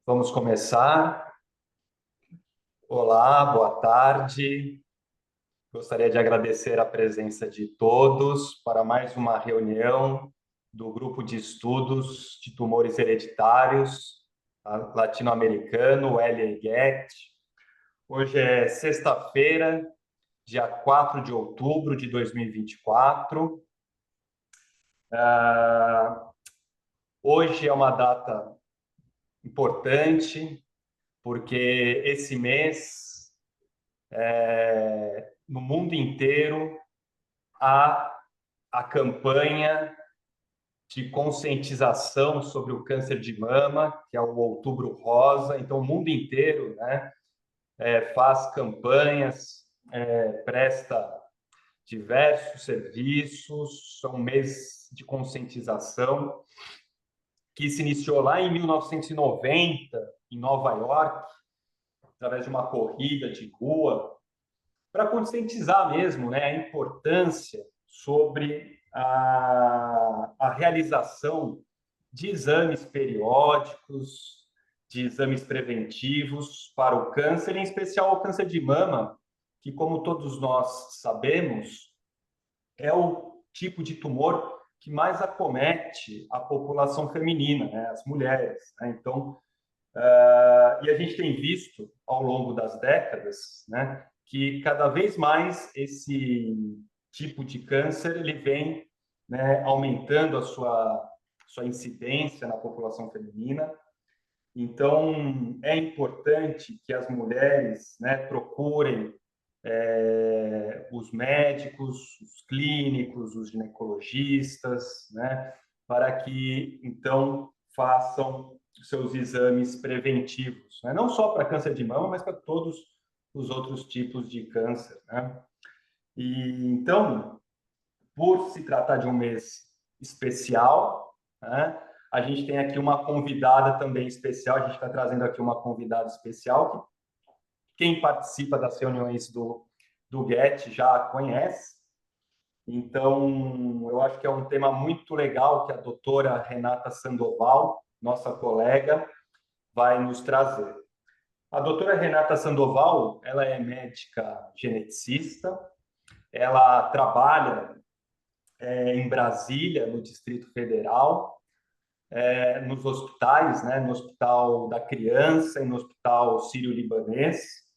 Vamos começar. Olá, boa tarde. Gostaria de agradecer a presença de todos para mais uma reunião do Grupo de Estudos de Tumores Hereditários Latino-Americano, LEGET. Hoje é sexta-feira, dia 4 de outubro de 2024. Hoje é uma data importante, porque esse mês no mundo inteiro há a campanha de conscientização sobre o câncer de mama, que é o Outubro Rosa. Então, o mundo inteiro, né, faz campanhas, presta diversos serviços, são meses de conscientização que se iniciou lá em 1990, em Nova York, através de uma corrida de rua, para conscientizar mesmo, né, a importância sobre a realização de exames periódicos, de exames preventivos para o câncer, em especial o câncer de mama, que, como todos nós sabemos, é o tipo de tumor que mais acomete a população feminina, né, as mulheres. Né? Então, e a gente tem visto ao longo das décadas, né, que cada vez mais esse tipo de câncer ele vem, né, aumentando a sua incidência na população feminina. Então, é importante que as mulheres, né, procurem os médicos, os clínicos, os ginecologistas, né, para que então façam seus exames preventivos, né? Não só para câncer de mama, mas para todos os outros tipos de câncer, né? E então, por se tratar de um mês especial, né, a gente tem aqui uma convidada também especial. A gente está trazendo aqui uma convidada especial que quem participa das reuniões do GET já conhece. Então, eu acho que é um tema muito legal que a doutora Renata Sandoval, nossa colega, vai nos trazer. A doutora Renata Sandoval, ela é médica geneticista, ela trabalha em Brasília, no Distrito Federal, nos hospitais, né, no Hospital da Criança e no Hospital Sírio-Libanês.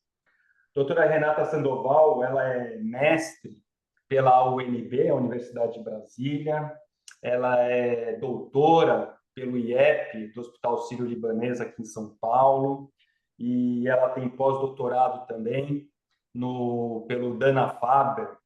Doutora Renata Sandoval, ela é mestre pela UNB, a Universidade de Brasília. Ela é doutora pelo IEP, do Hospital Sírio-Libanês, aqui em São Paulo. E ela tem pós-doutorado também pelo Dana-Farber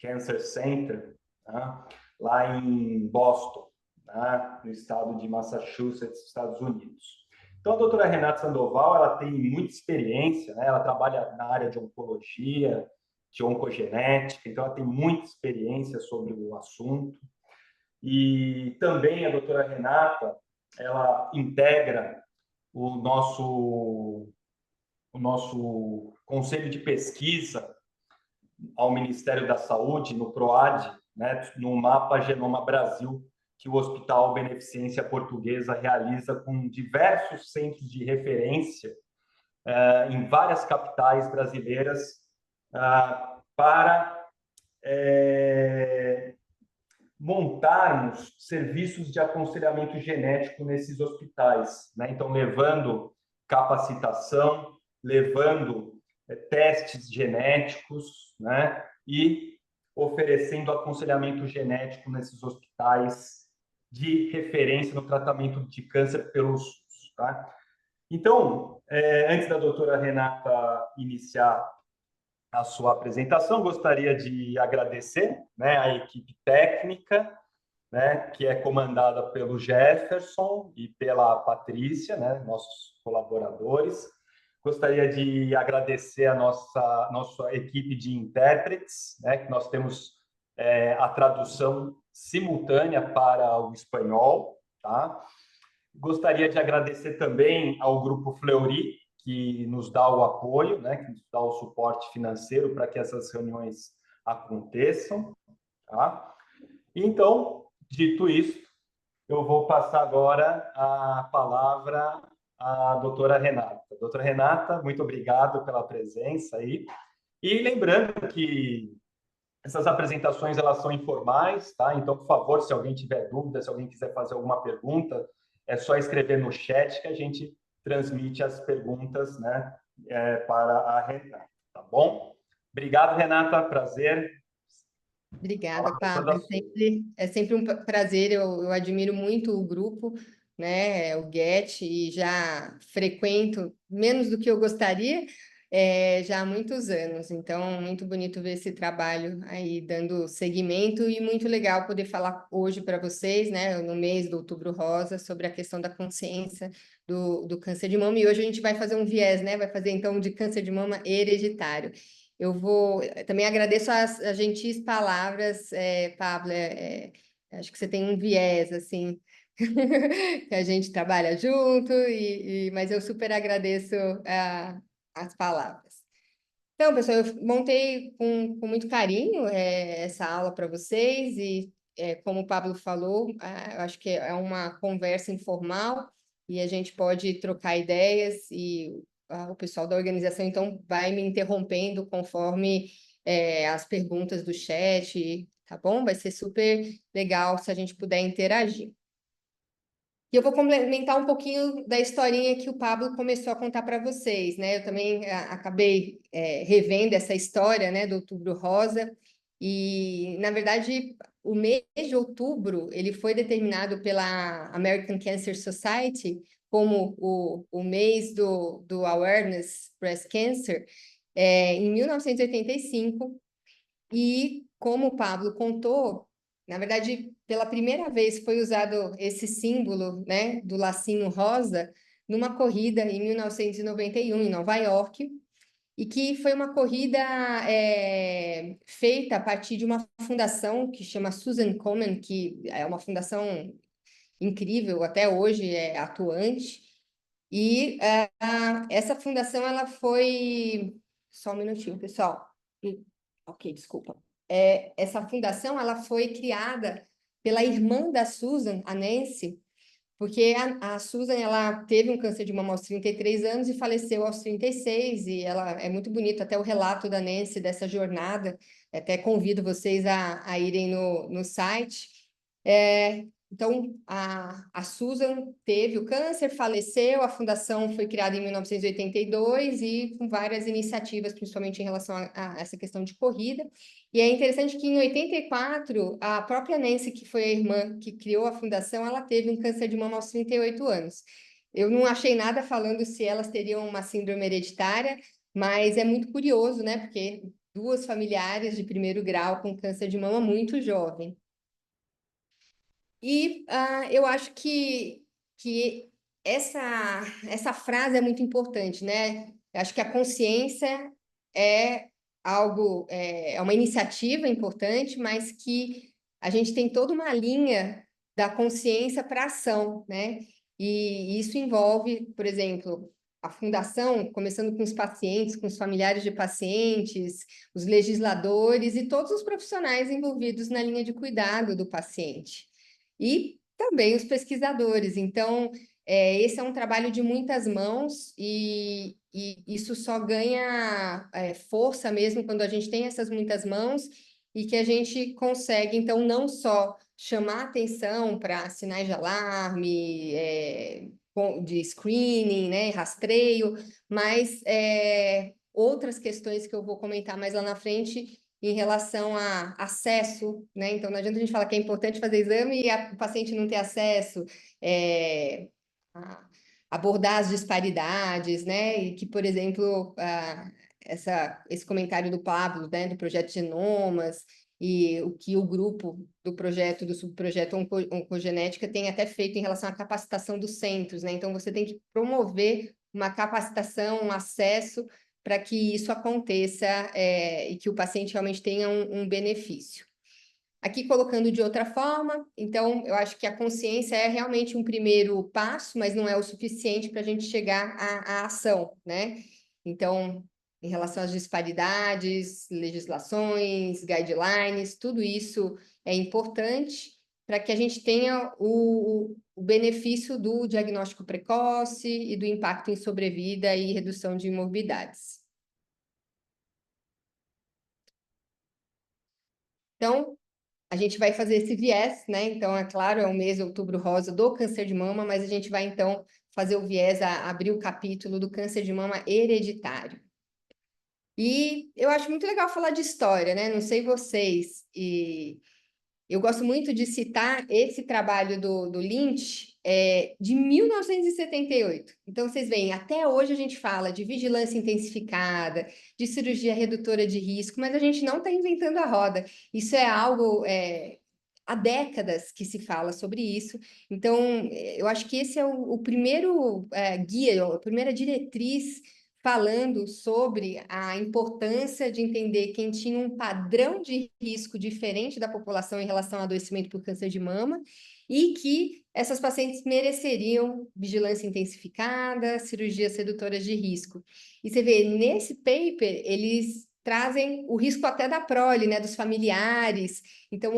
Cancer Center, né, lá em Boston, né, no estado de Massachusetts, Estados Unidos. Então, a doutora Renata Sandoval, ela tem muita experiência, né? Ela trabalha na área de oncologia, de oncogenética, então ela tem muita experiência sobre o assunto. E também a doutora Renata, ela integra o nosso conselho de pesquisa ao Ministério da Saúde, no PROAD, né, no Mapa Genoma Brasil, que o Hospital Beneficência Portuguesa realiza com diversos centros de referência em várias capitais brasileiras para montarmos serviços de aconselhamento genético nesses hospitais, né? Então, levando capacitação, levando testes genéticos, né? E oferecendo aconselhamento genético nesses hospitais de referência no tratamento de câncer pelo SUS, tá? Então, antes da doutora Renata iniciar a sua apresentação, gostaria de agradecer, né, a equipe técnica, né, que é comandada pelo Jefferson e pela Patrícia, né, nossos colaboradores. Gostaria de agradecer a nossa equipe de intérpretes, né, que nós temos a tradução simultânea para o espanhol, tá? Gostaria de agradecer também ao Grupo Fleury, que nos dá o apoio, né, que nos dá o suporte financeiro para que essas reuniões aconteçam. Tá? Então, dito isso, eu vou passar agora a palavra a doutora Renata. Doutora Renata, muito obrigado pela presença aí. E lembrando que essas apresentações elas são informais, tá? Então, por favor, se alguém tiver dúvida, se alguém quiser fazer alguma pergunta, é só escrever no chat que a gente transmite as perguntas, né, para a Renata, tá bom? Obrigado, Renata, prazer. Obrigada, Fala, professor Pablo. da Sul. É sempre um prazer, eu admiro muito o grupo, né, o GET, e já frequento menos do que eu gostaria, já há muitos anos. Então, muito bonito ver esse trabalho aí dando seguimento e muito legal poder falar hoje para vocês, né, no mês do Outubro Rosa, sobre a questão da consciência do câncer de mama. E hoje a gente vai fazer um viés, né, vai fazer então de câncer de mama hereditário. Também agradeço as gentis palavras, Pablo, acho que você tem um viés, assim, que a gente trabalha junto, mas eu super agradeço as palavras. Então, pessoal, eu montei com muito carinho essa aula para vocês e, como o Pablo falou, eu acho que é uma conversa informal e a gente pode trocar ideias e o pessoal da organização, então, vai me interrompendo conforme as perguntas do chat, tá bom? Vai ser super legal se a gente puder interagir. E eu vou complementar um pouquinho da historinha que o Pablo começou a contar para vocês, né? Eu também acabei revendo essa história, né, do Outubro Rosa, e, na verdade, o mês de outubro, ele foi determinado pela American Cancer Society como o mês do Awareness Breast Cancer, em 1985, e como o Pablo contou, na verdade, pela primeira vez foi usado esse símbolo, né, do lacinho rosa numa corrida em 1991 em Nova York, e que foi uma corrida feita a partir de uma fundação que chama Susan Komen, que é uma fundação incrível, até hoje é atuante, e essa fundação ela foi... Só um minutinho, pessoal. Ok, desculpa. Essa fundação ela foi criada pela irmã da Susan, a Nancy, porque a Susan ela teve um câncer de mama aos 33 anos e faleceu aos 36, e ela é muito bonito até o relato da Nancy dessa jornada. Até convido vocês a irem no site. Então, a Susan teve o câncer, faleceu, a fundação foi criada em 1982 e com várias iniciativas, principalmente em relação a essa questão de corrida. E é interessante que em 84, a própria Nancy, que foi a irmã que criou a fundação, ela teve um câncer de mama aos 38 anos. Eu não achei nada falando se elas teriam uma síndrome hereditária, mas é muito curioso, né? Porque duas familiares de primeiro grau com câncer de mama muito jovem. E eu acho que essa frase é muito importante, né? Eu acho que a consciência é algo, é uma iniciativa importante, mas que a gente tem toda uma linha da consciência para a ação, né? E isso envolve, por exemplo, a fundação, começando com os pacientes, com os familiares de pacientes, os legisladores e todos os profissionais envolvidos na linha de cuidado do paciente e também os pesquisadores. Então, esse é um trabalho de muitas mãos e isso só ganha força mesmo quando a gente tem essas muitas mãos e que a gente consegue, então, não só chamar atenção para sinais de alarme, de screening, né, rastreio, mas outras questões que eu vou comentar mais lá na frente em relação a acesso, né? Então, não adianta a gente falar que é importante fazer exame e o paciente não ter acesso, abordar as disparidades, né? E que, por exemplo, esse comentário do Pablo, né, do projeto Genomas, e o que o grupo do projeto, do subprojeto Oncogenética tem até feito em relação à capacitação dos centros, né? Então, você tem que promover uma capacitação, um acesso para que isso aconteça e que o paciente realmente tenha um benefício. Aqui colocando de outra forma, então eu acho que a consciência é realmente um primeiro passo, mas não é o suficiente para a gente chegar à ação, né? Então, em relação às disparidades, legislações, guidelines, tudo isso é importante, para que a gente tenha o benefício do diagnóstico precoce e do impacto em sobrevida e redução de morbidades. Então, a gente vai fazer esse viés, né? Então, é claro, é o mês de Outubro Rosa do câncer de mama, mas a gente vai, então, fazer o viés, abrir o capítulo do câncer de mama hereditário. E eu acho muito legal falar de história, né? Não sei vocês, e eu gosto muito de citar esse trabalho do Lynch, de 1978. Então, vocês veem, até hoje a gente fala de vigilância intensificada, de cirurgia redutora de risco, mas a gente não está inventando a roda. Isso é algo, há décadas que se fala sobre isso. Então, eu acho que esse é o primeiro guia, a primeira diretriz falando sobre a importância de entender quem tinha um padrão de risco diferente da população em relação ao adoecimento por câncer de mama e que essas pacientes mereceriam vigilância intensificada, cirurgias redutoras de risco. E você vê, nesse paper, eles trazem o risco até da prole, né, dos familiares. Então,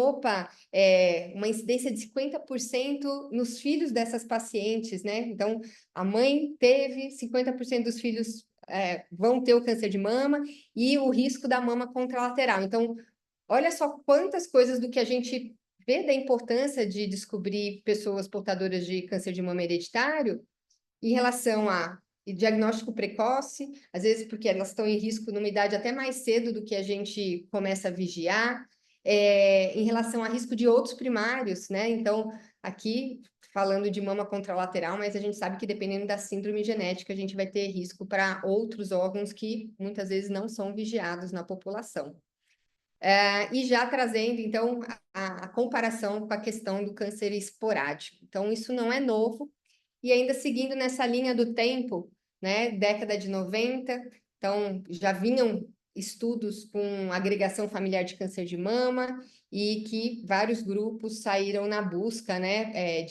uma incidência de 50% nos filhos dessas pacientes, né? Então, a mãe teve 50% dos filhos vão ter o câncer de mama e o risco da mama contralateral. Então, olha só quantas coisas do que a gente vê da importância de descobrir pessoas portadoras de câncer de mama hereditário em relação a diagnóstico precoce, às vezes porque elas estão em risco numa idade até mais cedo do que a gente começa a vigiar, em relação a risco de outros primários, né? Então, aqui falando de mama contralateral, mas a gente sabe que dependendo da síndrome genética, a gente vai ter risco para outros órgãos que muitas vezes não são vigiados na população. E já trazendo, então, a comparação com a questão do câncer esporádico. Então, isso não é novo, e ainda seguindo nessa linha do tempo, né, década de 90, então já vinham estudos com agregação familiar de câncer de mama e que vários grupos saíram na busca, né,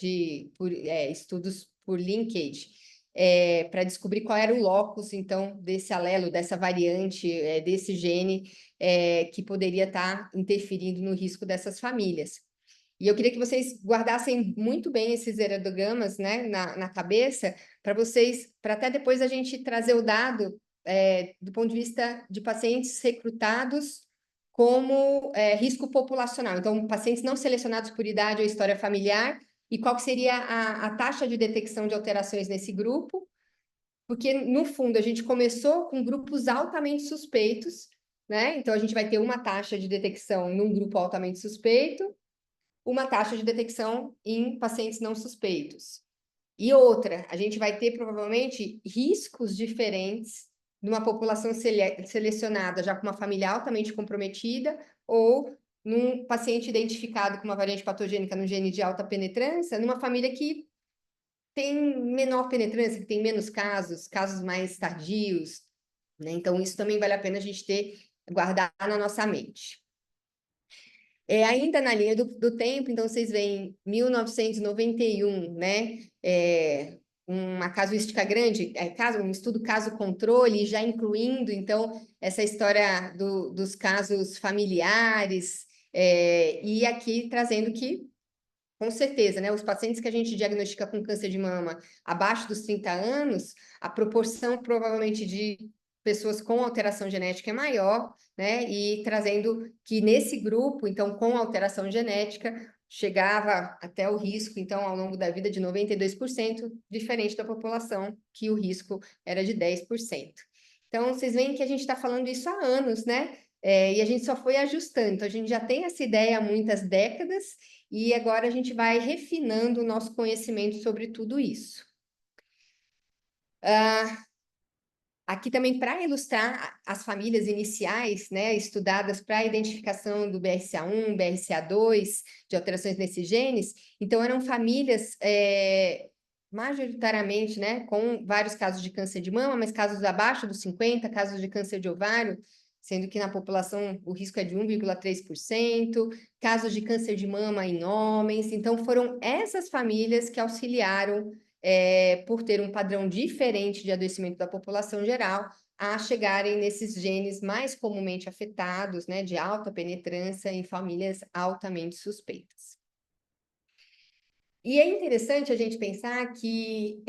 estudos por linkage, para descobrir qual era o locus, então, desse alelo, dessa variante, desse gene, que poderia estar interferindo no risco dessas famílias. E eu queria que vocês guardassem muito bem esses heredogramas, né, na cabeça, para até depois a gente trazer o dado do ponto de vista de pacientes recrutados como risco populacional. Então, pacientes não selecionados por idade ou história familiar, e qual que seria a taxa de detecção de alterações nesse grupo, porque, no fundo, a gente começou com grupos altamente suspeitos, né? Então, a gente vai ter uma taxa de detecção num grupo altamente suspeito, uma taxa de detecção em pacientes não suspeitos. E outra, a gente vai ter provavelmente riscos diferentes numa população selecionada já com uma família altamente comprometida ou num paciente identificado com uma variante patogênica no gene de alta penetrância, numa família que tem menor penetrância, que tem menos casos mais tardios, né? Então, isso também vale a pena a gente guardar na nossa mente. Ainda na linha do tempo, então vocês veem 1991, né? Uma casuística grande, um estudo caso-controle, já incluindo, então, essa história dos casos familiares, e aqui trazendo que, com certeza, né? Os pacientes que a gente diagnostica com câncer de mama abaixo dos 30 anos, a proporção provavelmente de pessoas com alteração genética é maior, né? E trazendo que nesse grupo, então, com alteração genética, chegava até o risco, então, ao longo da vida, de 92%, diferente da população, que o risco era de 10%. Então, vocês veem que a gente está falando isso há anos, né? E a gente só foi ajustando. Então, a gente já tem essa ideia há muitas décadas, e agora a gente vai refinando o nosso conhecimento sobre tudo isso. Aqui também para ilustrar as famílias iniciais, né, estudadas para a identificação do BRCA1, BRCA2, de alterações nesses genes. Então, eram famílias majoritariamente, né, com vários casos de câncer de mama, mas casos abaixo dos 50, casos de câncer de ovário, sendo que na população o risco é de 1,3%, casos de câncer de mama em homens. Então, foram essas famílias que auxiliaram por ter um padrão diferente de adoecimento da população geral, a chegarem nesses genes mais comumente afetados, né, de alta penetrância em famílias altamente suspeitas. E é interessante a gente pensar que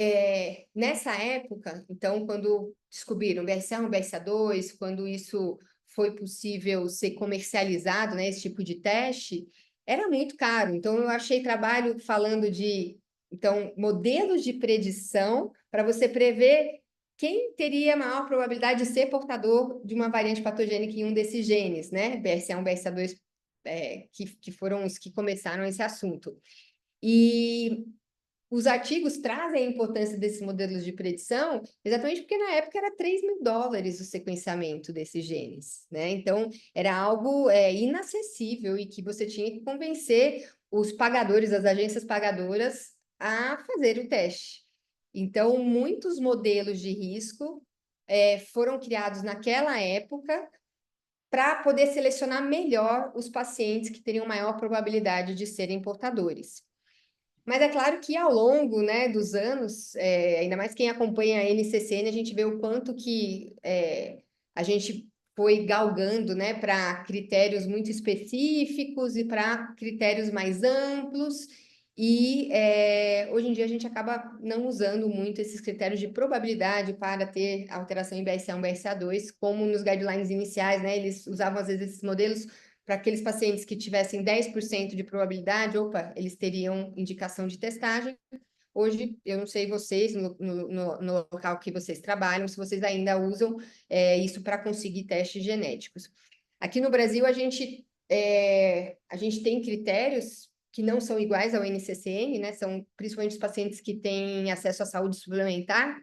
nessa época, então, quando descobriram o BRCA1, BRCA2, quando isso foi possível ser comercializado, né, esse tipo de teste, era muito caro. Então, eu achei trabalho falando de então, modelos de predição para você prever quem teria maior probabilidade de ser portador de uma variante patogênica em um desses genes, né? BRCA1, BRCA2, que foram os que começaram esse assunto. E os artigos trazem a importância desses modelos de predição exatamente porque na época era US$ 3.000 o sequenciamento desses genes, né? Então era algo inacessível e que você tinha que convencer os pagadores, as agências pagadoras, a fazer o teste. Então, muitos modelos de risco foram criados naquela época para poder selecionar melhor os pacientes que teriam maior probabilidade de serem portadores. Mas é claro que ao longo, né, dos anos, ainda mais quem acompanha a NCCN, a gente vê o quanto que a gente foi galgando, né, para critérios muito específicos e para critérios mais amplos. E hoje em dia a gente acaba não usando muito esses critérios de probabilidade para ter alteração em BRCA1, BRCA2, como nos guidelines iniciais, né? Eles usavam às vezes esses modelos para aqueles pacientes que tivessem 10% de probabilidade, opa, eles teriam indicação de testagem. Hoje, eu não sei vocês, no local que vocês trabalham, se vocês ainda usam isso para conseguir testes genéticos. Aqui no Brasil, a gente tem critérios que não são iguais ao NCCN, né? São principalmente os pacientes que têm acesso à saúde suplementar,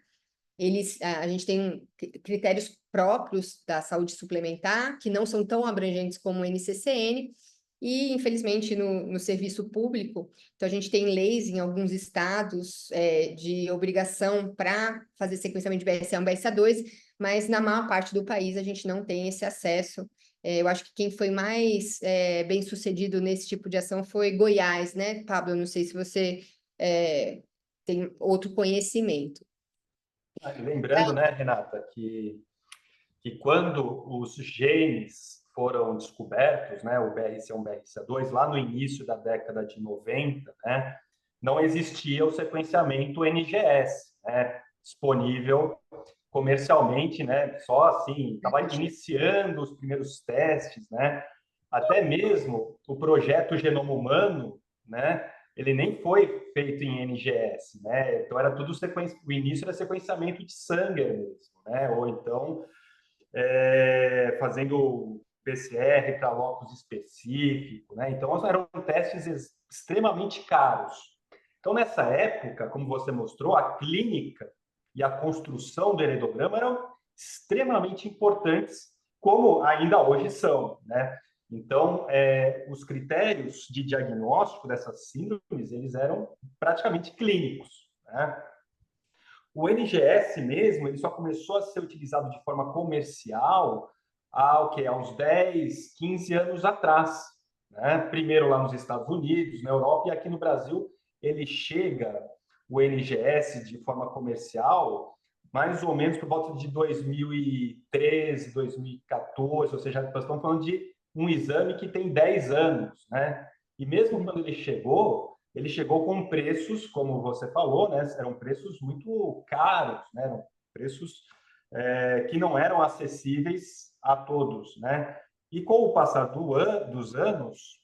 a gente tem critérios próprios da saúde suplementar, que não são tão abrangentes como o NCCN, e, infelizmente, no serviço público, então a gente tem leis em alguns estados de obrigação para fazer sequenciamento de BRCA1, BRCA2, mas na maior parte do país a gente não tem esse acesso. Eu acho que quem foi mais bem sucedido nesse tipo de ação foi Goiás, né, Pablo? Eu não sei se você tem outro conhecimento. Lembrando, né, Renata, que quando os genes foram descobertos, né, o BRCA1, BRCA2, lá no início da década de 90, né, não existia o sequenciamento NGS, né, disponível comercialmente, né, só assim, estava iniciando os primeiros testes, né, até mesmo o projeto Genoma Humano, né, ele nem foi feito em NGS, né, então era tudo o início era sequenciamento de sangue mesmo, né, ou então fazendo PCR para locus específico, né? Então eram testes extremamente caros. Então nessa época, como você mostrou, a clínica e a construção do heredograma eram extremamente importantes, como ainda hoje são, né? Então, os critérios de diagnóstico dessas síndromes, eles eram praticamente clínicos, né? O NGS mesmo, ele só começou a ser utilizado de forma comercial há uns 10, 15 anos atrás, né? Primeiro lá nos Estados Unidos, na Europa, e aqui no Brasil ele chega, o NGS, de forma comercial, mais ou menos por volta de 2013, 2014, ou seja, nós estamos falando de um exame que tem 10 anos, né? E mesmo quando ele chegou com preços, como você falou, né? Eram preços muito caros, né? Eram preços que não eram acessíveis a todos, né? E com o passar dos anos,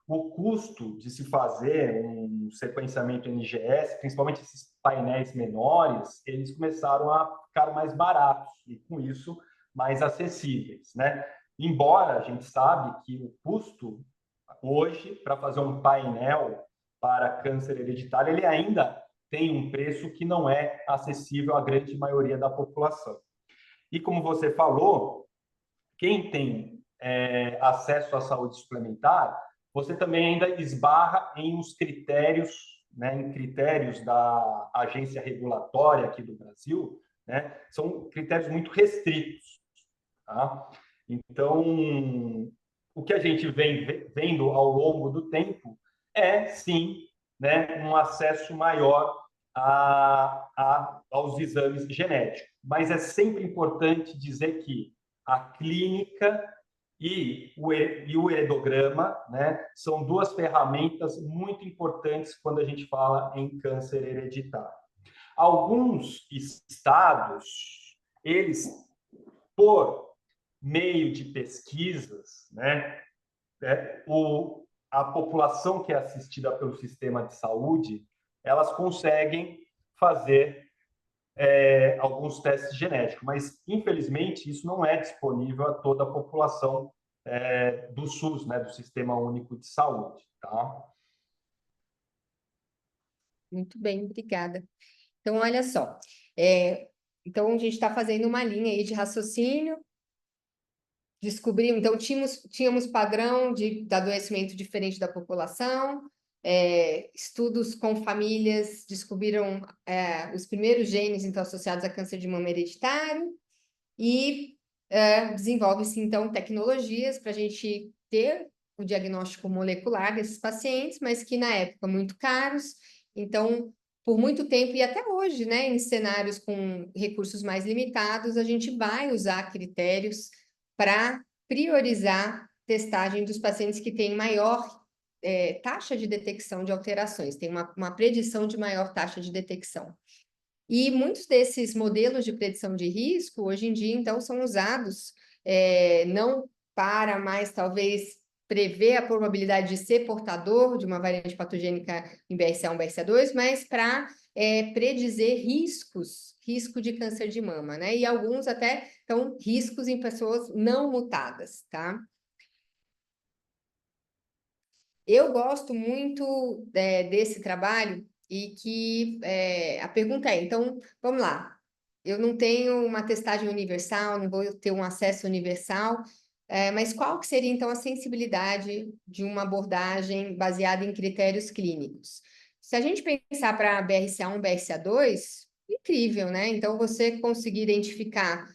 o custo de se fazer um sequenciamento NGS, principalmente esses painéis menores, eles começaram a ficar mais baratos e, com isso, mais acessíveis, né? Embora a gente sabe que o custo hoje, para fazer um painel para câncer hereditário, ele ainda tem um preço que não é acessível à grande maioria da população. E como você falou, quem tem acesso à saúde suplementar, você também ainda esbarra em uns critérios, né, em critérios da agência regulatória aqui do Brasil, né, são critérios muito restritos. Tá? Então, o que a gente vem vendo ao longo do tempo é, sim, né, um acesso maior aos exames genéticos. Mas é sempre importante dizer que a clínica e o heredograma, né, são duas ferramentas muito importantes quando a gente fala em câncer hereditário. Alguns estados, eles, por meio de pesquisas, né, a população que é assistida pelo sistema de saúde, elas conseguem fazer alguns testes genéticos, mas infelizmente isso não é disponível a toda a população do SUS, né, do Sistema Único de Saúde, tá? Muito bem, obrigada. Então, olha só. Então, a gente está fazendo uma linha aí de raciocínio. Descobrimos, então, tínhamos padrão de adoecimento diferente da população, estudos com famílias descobriram os primeiros genes, então, associados a câncer de mama hereditário, e desenvolve-se, então, tecnologias para a gente ter o diagnóstico molecular desses pacientes, mas que, na época, muito caros, então, por muito tempo, e até hoje, né, em cenários com recursos mais limitados, a gente vai usar critérios para priorizar testagem dos pacientes que têm maior taxa de detecção de alterações, tem uma predição de maior taxa de detecção. E muitos desses modelos de predição de risco, hoje em dia, então, são usados não para mais, talvez, prever a probabilidade de ser portador de uma variante patogênica em BRCA1, BRCA2, mas para predizer risco de câncer de mama, né? E alguns até, então, riscos em pessoas não mutadas, tá? Eu gosto muito desse trabalho e que a pergunta é, então, vamos lá, eu não tenho uma testagem universal, não vou ter um acesso universal, mas qual que seria, então, a sensibilidade de uma abordagem baseada em critérios clínicos? Se a gente pensar para BRCA1, BRCA2, incrível, né? Então, você conseguir identificar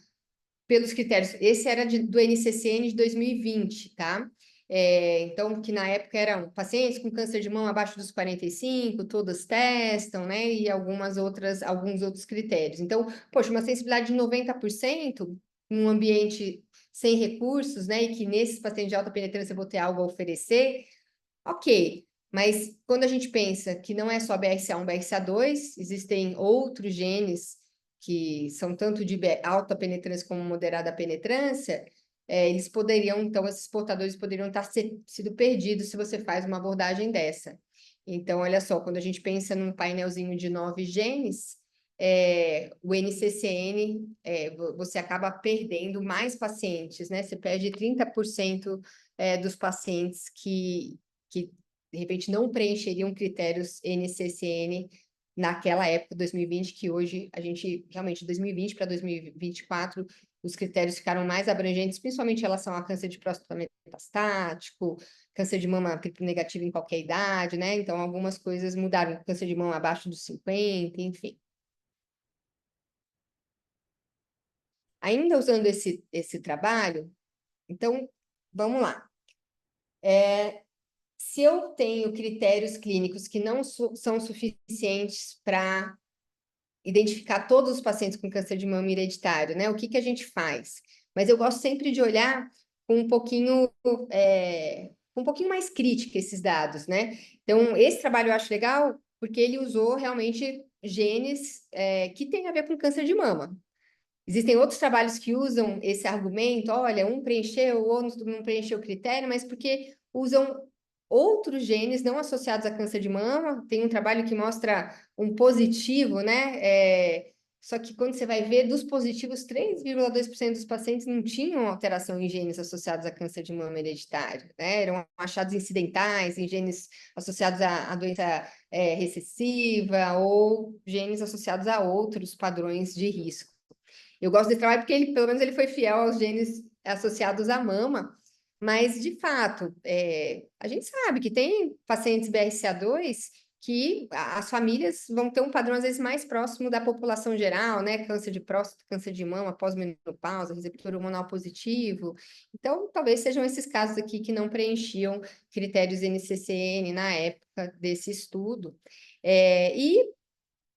pelos critérios, esse era do NCCN de 2020, tá? Então, que na época eram pacientes com câncer de mama abaixo dos 45, todas testam, né? E alguns outros critérios. Então, poxa, uma sensibilidade de 90% num ambiente sem recursos, né? E que nesses pacientes de alta penetrância eu vou ter algo a oferecer, ok. Mas quando a gente pensa que não é só BRCA1, BRCA2, existem outros genes que são tanto de alta penetrância como moderada penetrância, eles poderiam, então, esses portadores poderiam estar sido perdidos se você faz uma abordagem dessa. Então, olha só, quando a gente pensa num painelzinho de 9 genes, o NCCN, você acaba perdendo mais pacientes, né? Você perde 30% dos pacientes que, de repente, não preencheriam critérios NCCN naquela época, 2020, que hoje a gente, realmente, de 2020 para 2024, os critérios ficaram mais abrangentes, principalmente em relação a câncer de próstata metastático, câncer de mama triplo negativo em qualquer idade, né? Então, algumas coisas mudaram, câncer de mama abaixo dos 50, enfim. Ainda usando esse trabalho, então, vamos lá. Se eu tenho critérios clínicos que não são suficientes para identificar todos os pacientes com câncer de mama hereditário, né? O que a gente faz? Mas eu gosto sempre de olhar com um pouquinho mais crítica esses dados, né? Então, esse trabalho eu acho legal porque ele usou realmente genes que têm a ver com câncer de mama. Existem outros trabalhos que usam esse argumento, olha, um preencheu, o outro não preencheu o critério, mas porque usam outros genes não associados a câncer de mama. Tem um trabalho que mostra um positivo, né? Só que quando você vai ver, dos positivos, 3,2% dos pacientes não tinham alteração em genes associados a câncer de mama hereditário, né? Eram achados incidentais em genes associados à doença recessiva ou genes associados a outros padrões de risco. Eu gosto desse trabalho porque ele, pelo menos, ele foi fiel aos genes associados à mama, mas, de fato, a gente sabe que tem pacientes BRCA2 que as famílias vão ter um padrão, às vezes, mais próximo da população geral, né? Câncer de próstata, câncer de mama, pós-menopausa, receptor hormonal positivo. Então, talvez sejam esses casos aqui que não preenchiam critérios NCCN na época desse estudo. E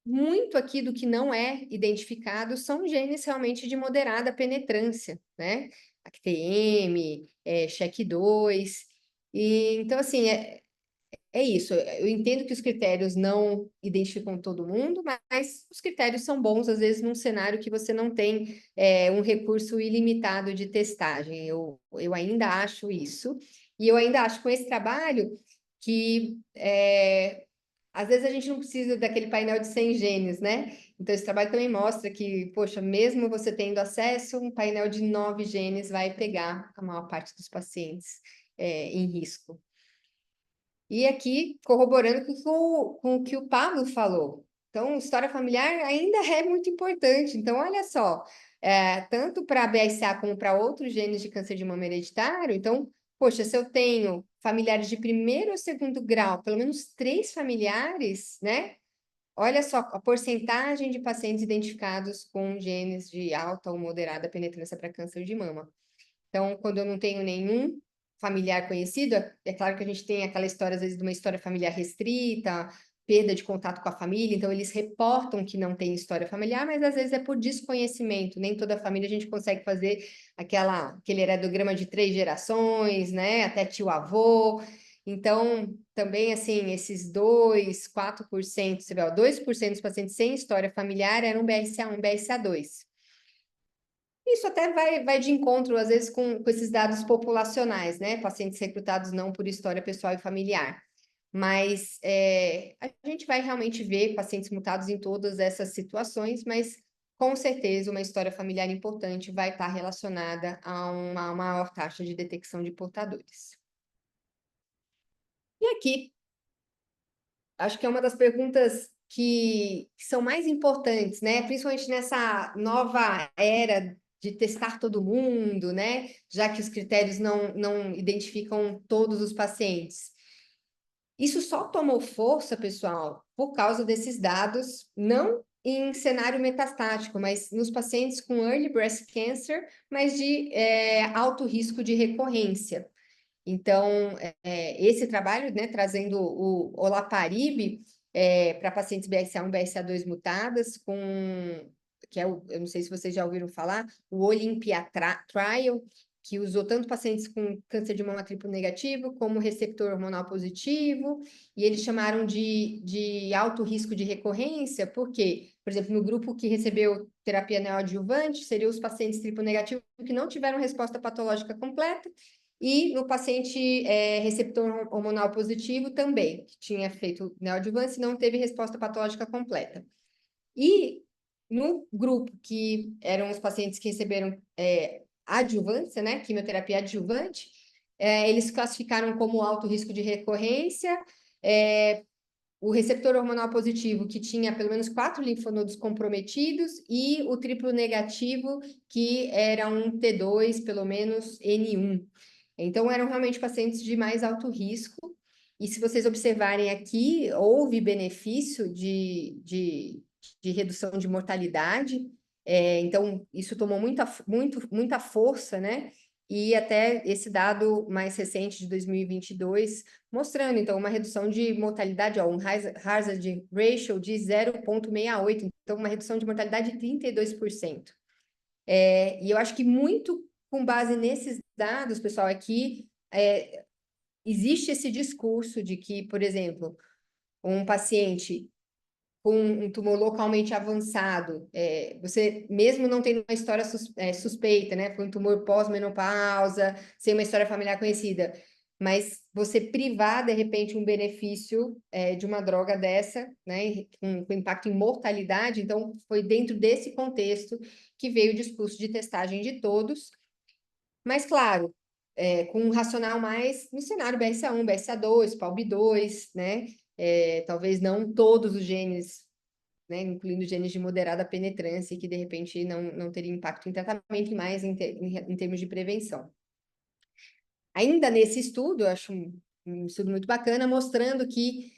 muito aqui do que não é identificado são genes realmente de moderada penetrância, né? ACTM, CHEC2, e então, assim, é isso, eu entendo que os critérios não identificam todo mundo, mas os critérios são bons, às vezes, num cenário que você não tem um recurso ilimitado de testagem. Eu ainda acho isso, e eu ainda acho com esse trabalho que às vezes a gente não precisa daquele painel de 100 genes, né? Então, esse trabalho também mostra que, poxa, mesmo você tendo acesso, um painel de 9 genes vai pegar a maior parte dos pacientes em risco. E aqui, corroborando com o que o Pablo falou. Então, história familiar ainda é muito importante. Então, olha só, tanto para a BRCA como para outros genes de câncer de mama hereditário. Então, poxa, se eu tenho familiares de primeiro ou segundo grau, pelo menos 3 familiares, né? Olha só a porcentagem de pacientes identificados com genes de alta ou moderada penetrância para câncer de mama. Então, quando eu não tenho nenhum familiar conhecido, é claro que a gente tem aquela história, às vezes, de uma história familiar restrita, perda de contato com a família, então eles reportam que não tem história familiar, mas às vezes é por desconhecimento, nem toda família a gente consegue fazer aquele heredograma de 3 gerações, né, até tio-avô, então, também, assim, esses 2, 4%, você vê, ó, 2% dos pacientes sem história familiar eram BRCA1, BRCA2. Isso até vai de encontro, às vezes, com esses dados populacionais, né? Pacientes recrutados não por história pessoal e familiar. Mas a gente vai realmente ver pacientes mutados em todas essas situações, mas com certeza uma história familiar importante vai estar relacionada a uma maior taxa de detecção de portadores. E aqui, acho que é uma das perguntas que são mais importantes, né? Principalmente nessa nova era de testar todo mundo, né? Já que os critérios não identificam todos os pacientes. Isso só tomou força, pessoal, por causa desses dados, não em cenário metastático, mas nos pacientes com early breast cancer, mas de alto risco de recorrência. Então, esse trabalho, né, trazendo o olaparib para pacientes BRCA1, BRCA2 mutadas, que é eu não sei se vocês já ouviram falar, o Olympia Trial, que usou tanto pacientes com câncer de mama triplo negativo, como receptor hormonal positivo, e eles chamaram de alto risco de recorrência, porque, por exemplo, no grupo que recebeu terapia neoadjuvante, seriam os pacientes triplo negativos que não tiveram resposta patológica completa, e no paciente receptor hormonal positivo também, que tinha feito neoadjuvância e não teve resposta patológica completa. E no grupo que eram os pacientes que receberam adjuvância, né, quimioterapia adjuvante, eles classificaram como alto risco de recorrência, o receptor hormonal positivo, que tinha pelo menos 4 linfonodos comprometidos, e o triplo negativo, que era um T2, pelo menos N1. Então, eram realmente pacientes de mais alto risco. E se vocês observarem aqui, houve benefício de redução de mortalidade. Então, isso tomou muita força, né? E até esse dado mais recente de 2022, mostrando, então, uma redução de mortalidade, ó, um hazard ratio de 0,68, então, uma redução de mortalidade de 32%. E eu acho que muito com base nesses dados, pessoal, aqui existe esse discurso de que, por exemplo, um paciente com um tumor localmente avançado, você mesmo não tendo uma história suspeita, né? Foi um tumor pós-menopausa, sem uma história familiar conhecida, mas você privar, de repente, um benefício de uma droga dessa, né? Com impacto em mortalidade, então foi dentro desse contexto que veio o discurso de testagem de todos, mas claro, com um racional mais no cenário BRCA1, BRCA2, PALB2, né? Talvez não todos os genes, né, incluindo genes de moderada penetrância, que de repente não teria impacto em tratamento e mais em termos de prevenção. Ainda nesse estudo, eu acho um estudo muito bacana, mostrando que,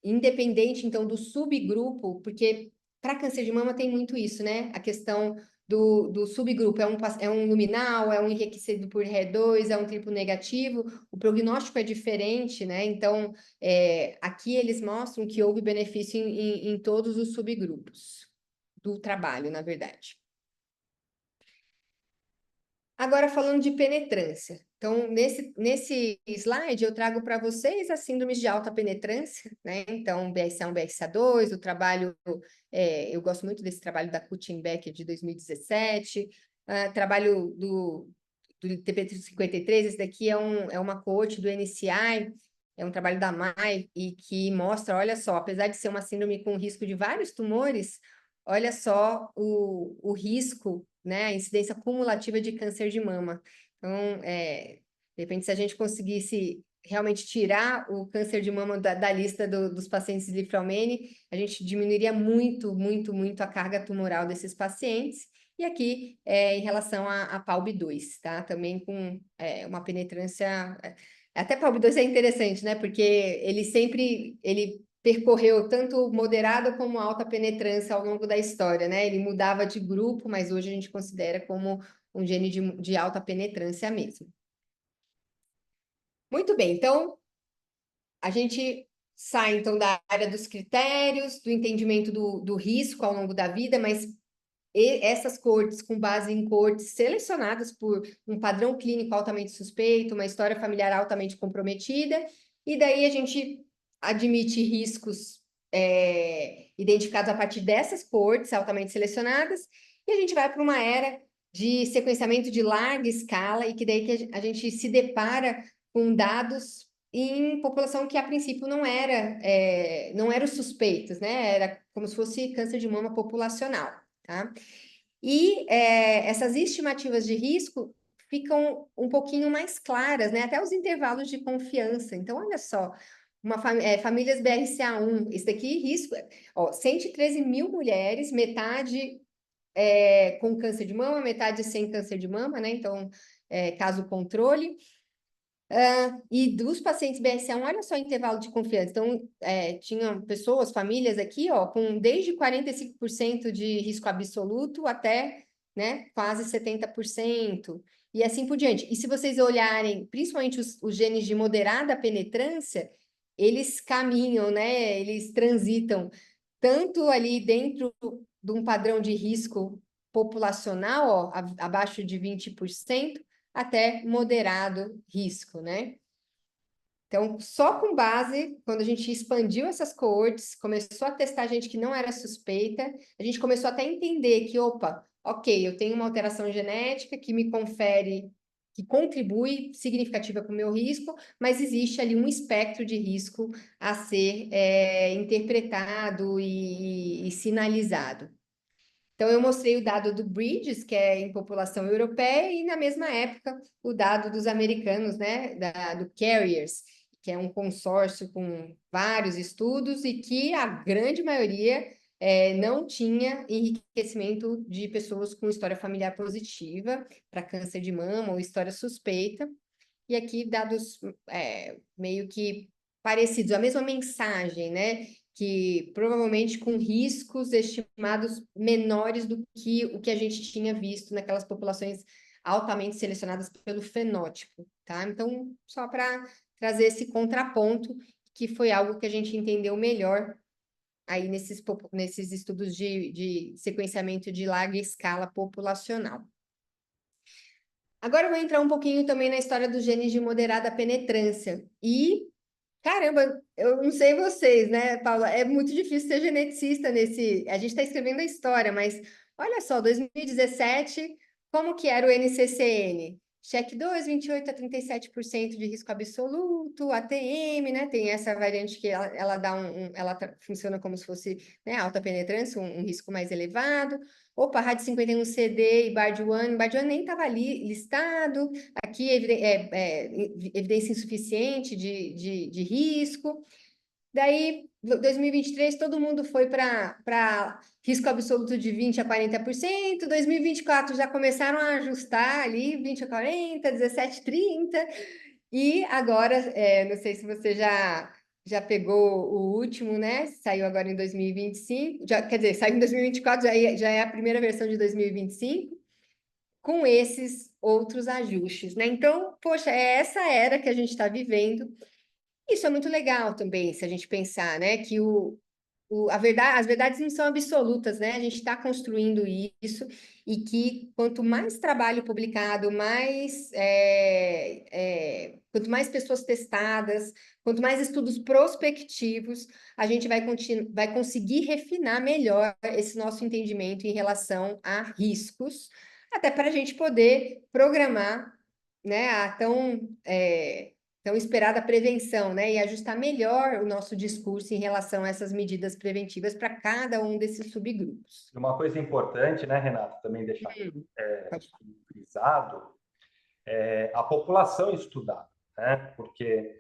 independente, então, do subgrupo, porque para câncer de mama tem muito isso, né? A questão do subgrupo, é um luminal, é um enriquecido por HER2, é um triplo negativo, o prognóstico é diferente, né? Então, aqui eles mostram que houve benefício em todos os subgrupos do trabalho, na verdade. Agora, falando de penetrância. Então, nesse slide, eu trago para vocês as síndromes de alta penetrância, né? Então, BRCA1, BRCA2, o trabalho, eu gosto muito desse trabalho da Kuttenbecker de 2017, trabalho do TP53, esse daqui é uma coorte do NCI, é um trabalho da MAI, e que mostra, olha só, apesar de ser uma síndrome com risco de vários tumores, olha só o risco, né, a incidência cumulativa de câncer de mama. Então, de repente, se a gente conseguisse realmente tirar o câncer de mama da lista dos pacientes de Lifilmene, a gente diminuiria muito, muito, muito a carga tumoral desses pacientes. E aqui, em relação a PALB2, tá? Também com uma penetrância... Até PALB2 é interessante, né? Porque ele percorreu tanto moderada como alta penetrância ao longo da história, né? Ele mudava de grupo, mas hoje a gente considera como um gene de alta penetrância mesmo. Muito bem, então a gente sai então da área dos critérios, do entendimento do risco ao longo da vida, mas essas coortes, com base em coortes selecionadas por um padrão clínico altamente suspeito, uma história familiar altamente comprometida, e daí a gente admite riscos identificados a partir dessas coortes altamente selecionadas, e a gente vai para uma era de sequenciamento de larga escala, e que daí que a gente se depara com dados em população que a princípio não era os suspeitos, né? Era como se fosse câncer de mama populacional, tá? E essas estimativas de risco ficam um pouquinho mais claras, né? Até os intervalos de confiança. Então, olha só, famílias BRCA1, isso daqui, risco, 113 mil mulheres, metade com câncer de mama, metade sem câncer de mama, né? Então, caso controle. E dos pacientes BRCA1, olha só o intervalo de confiança. Então, tinham pessoas, famílias aqui, com desde 45% de risco absoluto até, né, quase 70%, e assim por diante. E se vocês olharem, principalmente os genes de moderada penetrância, eles caminham, né, eles transitam tanto ali dentro de um padrão de risco populacional, abaixo de 20%, até moderado risco, né? Então, só com base, quando a gente expandiu essas coortes, começou a testar gente que não era suspeita, a gente começou até a entender que, opa, ok, eu tenho uma alteração genética que me confere, que contribui significativa para o meu risco, mas existe ali um espectro de risco a ser interpretado e sinalizado. Então, eu mostrei o dado do Bridges, que é em população europeia, e na mesma época o dado dos americanos, né, do Carriers, que é um consórcio com vários estudos e que a grande maioria não tinha enriquecimento de pessoas com história familiar positiva para câncer de mama ou história suspeita. E aqui dados meio que parecidos, a mesma mensagem, né? Que provavelmente com riscos estimados menores do que o que a gente tinha visto naquelas populações altamente selecionadas pelo fenótipo, tá? Então, só para trazer esse contraponto, que foi algo que a gente entendeu melhor aí nesses estudos de sequenciamento de larga escala populacional. Agora eu vou entrar um pouquinho também na história dos genes de moderada penetrância. E, caramba, eu não sei vocês, né, Paula? É muito difícil ser geneticista nesse... A gente está escrevendo a história, mas olha só, 2017, como que era o NCCN? Check 2, 28 a 37% de risco absoluto, ATM, né? Tem essa variante que ela dá ela funciona como se fosse, né, alta penetrância, um risco mais elevado. Opa, Rádio 51CD e BARD1 nem estava ali listado, aqui evidência insuficiente de risco. Daí, 2023, todo mundo foi para risco absoluto de 20 a 40%, 2024 já começaram a ajustar ali, 20 a 40, 17 a 30, e agora, não sei se você já pegou o último, né? Saiu agora em 2025, quer dizer, saiu em 2024, já é a primeira versão de 2025, com esses outros ajustes, né? Então, poxa, é essa era que a gente está vivendo. Isso é muito legal também, se a gente pensar, né? Que as verdades não são absolutas, né? A gente está construindo isso, e que quanto mais trabalho publicado, quanto mais pessoas testadas, quanto mais estudos prospectivos, a gente vai conseguir refinar melhor esse nosso entendimento em relação a riscos, até para a gente poder programar, né, tão esperada prevenção, né? E ajustar melhor o nosso discurso em relação a essas medidas preventivas para cada um desses subgrupos. Uma coisa importante, né, Renato, também deixar Pode falar. frisado, é a população estudada, né? Porque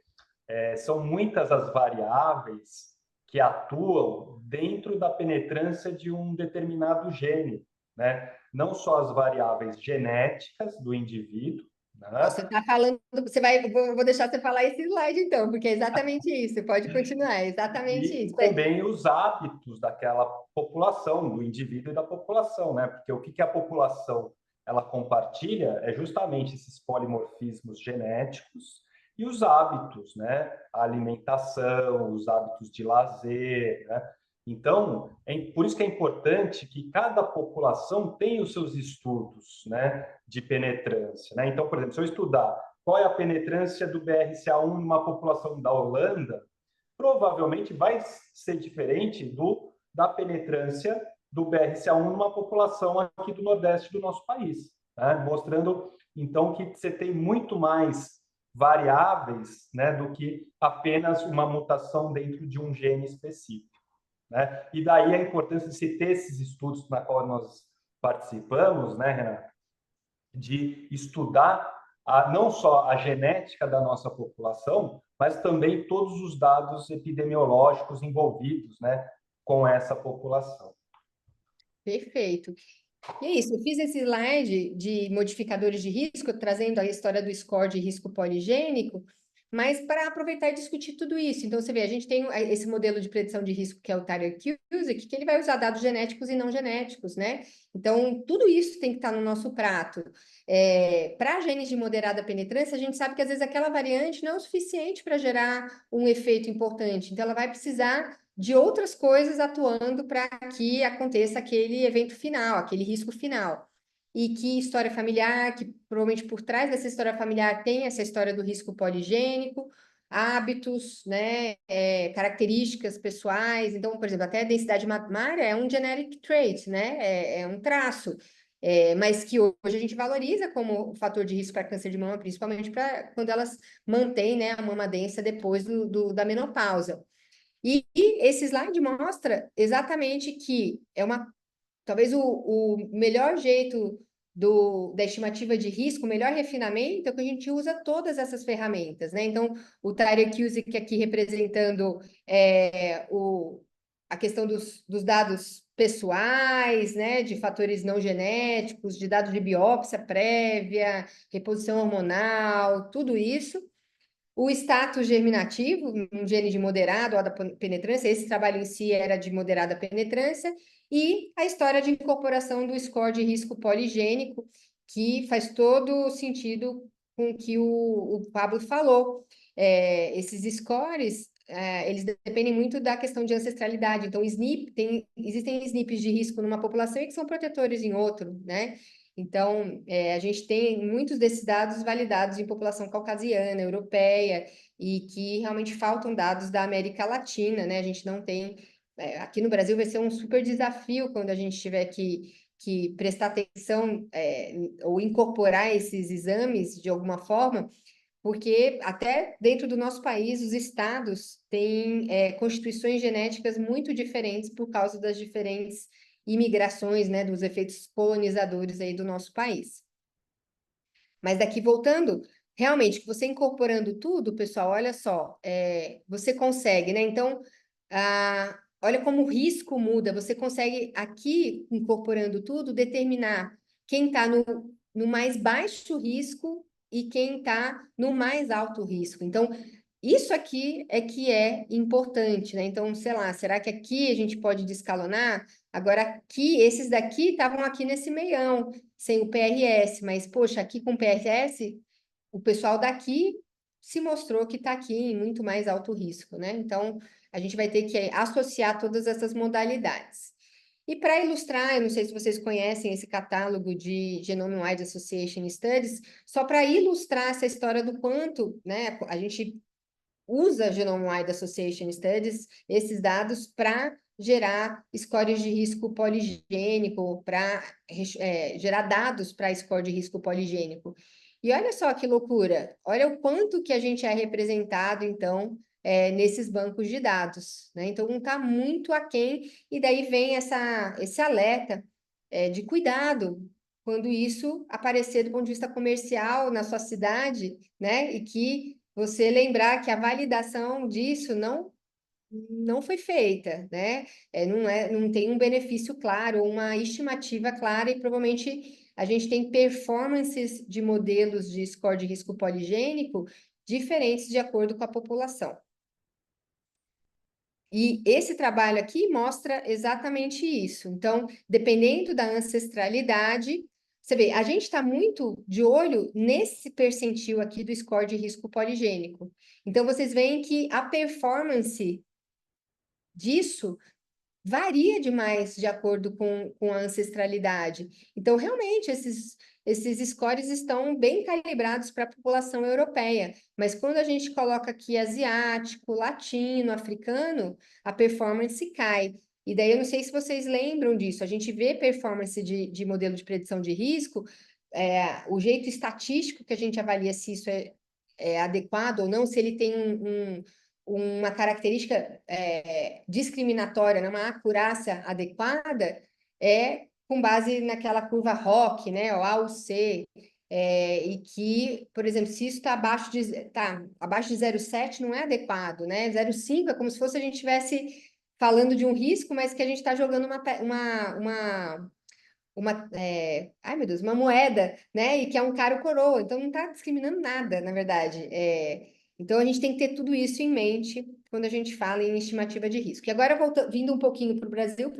são muitas as variáveis que atuam dentro da penetrância de um determinado gene, né? Não só as variáveis genéticas do indivíduo, Ó, né? você está falando, vou deixar você falar esse slide então, porque é exatamente isso. Pode continuar, é exatamente E isso. também os hábitos daquela população, do indivíduo e da população, né? Porque o que a população ela compartilha é justamente esses polimorfismos genéticos e os hábitos, né? A alimentação, os hábitos de lazer, né? Então, por isso que é importante que cada população tenha os seus estudos, né, de penetrância, né? Então, por exemplo, se eu estudar qual é a penetrância do BRCA1 numa população da Holanda, provavelmente vai ser diferente da penetrância do BRCA1 numa população aqui do Nordeste do nosso país, né? Mostrando, então, que você tem muito mais variáveis, né, do que apenas uma mutação dentro de um gene específico, né? E daí a importância de se ter esses estudos na qual nós participamos, né, Renato, de estudar não só a genética da nossa população, mas também todos os dados epidemiológicos envolvidos, né, com essa população. Perfeito. E é isso, eu fiz esse slide de modificadores de risco, trazendo a história do score de risco poligênico, mas para aproveitar e discutir tudo isso. Então, você vê, a gente tem esse modelo de predição de risco que é o Tyler Cuzick, que ele vai usar dados genéticos e não genéticos, né? Então, tudo isso tem que estar no nosso prato. Para genes de moderada penetrância, a gente sabe que às vezes aquela variante não é o suficiente para gerar um efeito importante. Então, ela vai precisar de outras coisas atuando para que aconteça aquele evento final, aquele risco final. E que história familiar, que provavelmente por trás dessa história familiar tem essa história do risco poligênico, hábitos, né, características pessoais. Então, por exemplo, até a densidade mamária é um generic trait, né, é um traço. Mas que hoje a gente valoriza como fator de risco para câncer de mama, principalmente quando elas mantêm, né, a mama densa depois da menopausa. E esse slide mostra exatamente que talvez o melhor jeito da estimativa de risco, o melhor refinamento é que a gente usa todas essas ferramentas, né? Então, o Tyler Cuzick aqui representando a questão dos dados pessoais, né? De fatores não genéticos, de dados de biópsia prévia, reposição hormonal, tudo isso. O status germinativo, um gene de moderado ou da penetrância, esse trabalho em si era de moderada penetrância, e a história de incorporação do score de risco poligênico, que faz todo sentido com o que o Pablo falou. Esses scores, eles dependem muito da questão de ancestralidade. Então, existem SNPs de risco numa população e que são protetores em outro, né? Então, a gente tem muitos desses dados validados em população caucasiana, europeia, e que realmente faltam dados da América Latina, né? A gente não tem. Aqui no Brasil vai ser um super desafio quando a gente tiver que prestar atenção, ou incorporar esses exames de alguma forma, porque até dentro do nosso país, os estados têm constituições genéticas muito diferentes por causa das diferentes imigrações, né, dos efeitos colonizadores aí do nosso país. Mas daqui voltando, realmente, que você incorporando tudo, pessoal, olha só, você consegue, né? Então, olha como o risco muda, você consegue aqui, incorporando tudo, determinar quem está no mais baixo risco e quem está no mais alto risco. Então, isso aqui é que é importante, né? Então, sei lá, será que aqui a gente pode descalonar? Agora, aqui, esses daqui estavam aqui nesse meião, sem o PRS, mas, poxa, aqui com o PRS, o pessoal daqui se mostrou que está aqui em muito mais alto risco, né? Então, a gente vai ter que associar todas essas modalidades. E para ilustrar, eu não sei se vocês conhecem esse catálogo de Genome-Wide Association Studies, só para ilustrar essa história do quanto, né, a gente usa Genome-Wide Association Studies, esses dados, para gerar scores de risco poligênico, para gerar dados para score de risco poligênico. E olha só que loucura, olha o quanto que a gente é representado, então, nesses bancos de dados, né? Então, não está muito aquém, e daí vem esse alerta de cuidado, quando isso aparecer do ponto de vista comercial na sua cidade, né? E que você lembrar que a validação disso não foi feita, né? Não tem um benefício claro, uma estimativa clara, e provavelmente a gente tem performances de modelos de score de risco poligênico diferentes de acordo com a população. E esse trabalho aqui mostra exatamente isso. Então, dependendo da ancestralidade, você vê, a gente está muito de olho nesse percentil aqui do score de risco poligênico. Então, vocês veem que a performance disso varia demais de acordo com a ancestralidade. Então, realmente, esses scores estão bem calibrados para a população europeia, mas quando a gente coloca aqui asiático, latino, africano, a performance cai. E daí eu não sei se vocês lembram disso, a gente vê performance de modelo de predição de risco, o jeito estatístico que a gente avalia se isso é adequado ou não, se ele tem uma característica discriminatória, né, uma acurácia adequada, é com base naquela curva ROC, né, o A ou C, e que, por exemplo, se isso está abaixo de 0,7 não é adequado, né? 0,5 é como se fosse a gente estivesse falando de um risco, mas que a gente está jogando ai meu Deus, uma moeda, né? E que é um caro coroa, então não está discriminando nada, na verdade. Então a gente tem que ter tudo isso em mente quando a gente fala em estimativa de risco. E agora, vindo um pouquinho para o Brasil,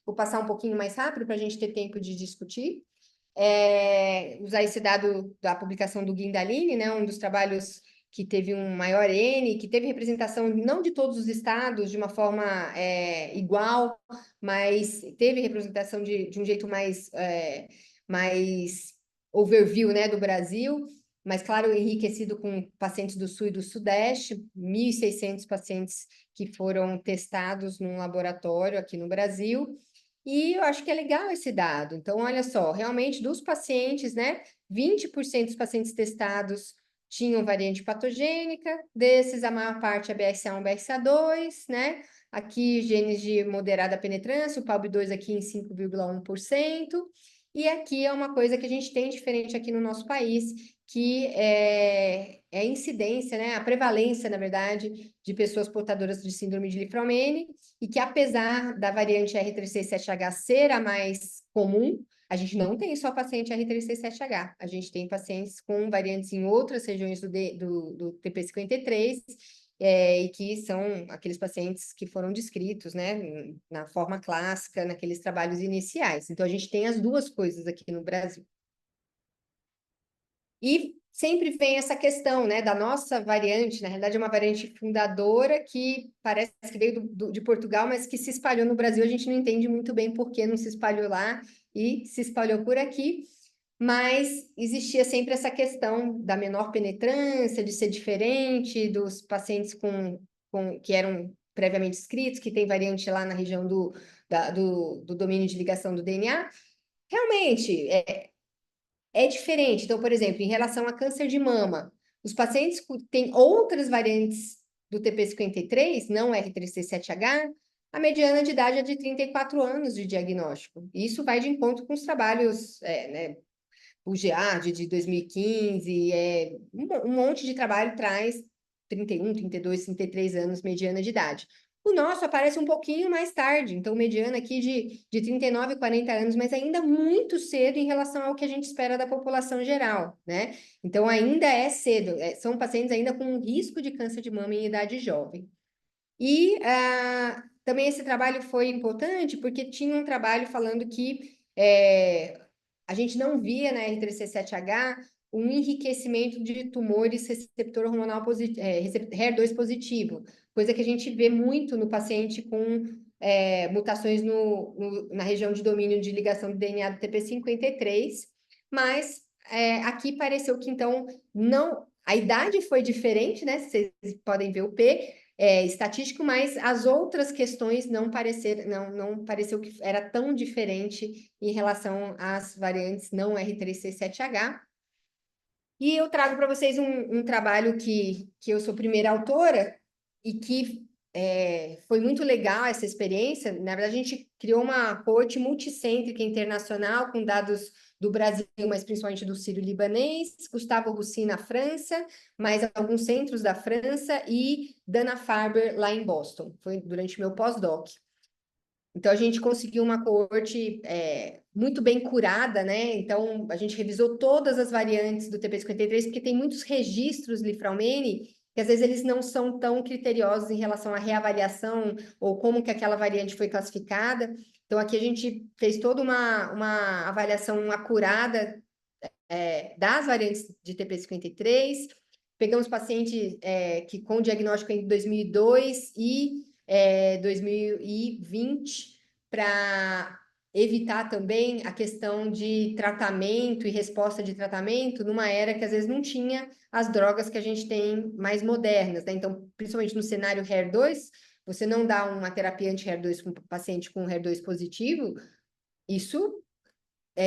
vou passar um pouquinho mais rápido para a gente ter tempo de discutir. Usar esse dado da publicação do Guindalini, né, um dos trabalhos que teve um maior N, que teve representação não de todos os estados de uma forma igual, mas teve representação de um jeito mais overview, né, do Brasil, mas, claro, enriquecido com pacientes do Sul e do Sudeste, 1.600 pacientes que foram testados num laboratório aqui no Brasil, e eu acho que é legal esse dado. Então, olha só, realmente dos pacientes, né, 20% dos pacientes testados tinham variante patogênica, desses a maior parte é BRCA1, BRCA2, né? Aqui genes de moderada penetrância, o PALB2 aqui em 5,1%. E aqui é uma coisa que a gente tem diferente aqui no nosso país, que é a incidência, né, a prevalência, na verdade, de pessoas portadoras de síndrome de Li-Fraumeni, e que apesar da variante R367H ser a mais comum, a gente não tem só paciente R367H, a gente tem pacientes com variantes em outras regiões do TP53, e que são aqueles pacientes que foram descritos, né, na forma clássica, naqueles trabalhos iniciais. Então, a gente tem as duas coisas aqui no Brasil. E sempre vem essa questão, né, da nossa variante, na realidade é uma variante fundadora que parece que veio de Portugal, mas que se espalhou no Brasil, a gente não entende muito bem por que não se espalhou lá e se espalhou por aqui, mas existia sempre essa questão da menor penetrância, de ser diferente dos pacientes que eram previamente inscritos, que tem variante lá na região do domínio de ligação do DNA. Realmente, é diferente. Então, por exemplo, em relação a câncer de mama, os pacientes que têm outras variantes do TP53, não R3C7H, a mediana de idade é de 34 anos de diagnóstico. Isso vai de encontro com os trabalhos, né, o GEARD de 2015, um monte de trabalho traz 31, 32, 33 anos, mediana de idade. O nosso aparece um pouquinho mais tarde, então mediana aqui de 39, 40 anos, mas ainda muito cedo em relação ao que a gente espera da população geral, né? Então ainda é cedo, são pacientes ainda com risco de câncer de mama em idade jovem. E também esse trabalho foi importante porque tinha um trabalho falando que a gente não via na R3C7H um enriquecimento de tumores receptor hormonal HER2 positivo, coisa que a gente vê muito no paciente com mutações na região de domínio de ligação do DNA do TP53, mas aqui pareceu que, então, não... A idade foi diferente, né? Vocês podem ver o P estatístico, mas as outras questões não pareceu que era tão diferente em relação às variantes não R3C7H. E eu trago para vocês um trabalho que eu sou primeira autora e que foi muito legal essa experiência. Na verdade, a gente criou uma coorte multicêntrica internacional com dados do Brasil, mas principalmente do Sírio-Libanês, Gustavo Roussy na França, mais alguns centros da França e Dana-Farber lá em Boston. Foi durante meu pós-doc. Então, a gente conseguiu uma coorte muito bem curada, né? Então, a gente revisou todas as variantes do TP53, porque tem muitos registros Li-Fraumeni, que às vezes eles não são tão criteriosos em relação à reavaliação ou como que aquela variante foi classificada. Então, aqui a gente fez toda uma avaliação acurada das variantes de TP53, pegamos pacientes que com diagnóstico em 2002 e 2020 para evitar também a questão de tratamento e resposta de tratamento numa era que às vezes não tinha as drogas que a gente tem mais modernas, né? Então, principalmente no cenário HER2, você não dá uma terapia anti-HER2 para um paciente com HER2 positivo, isso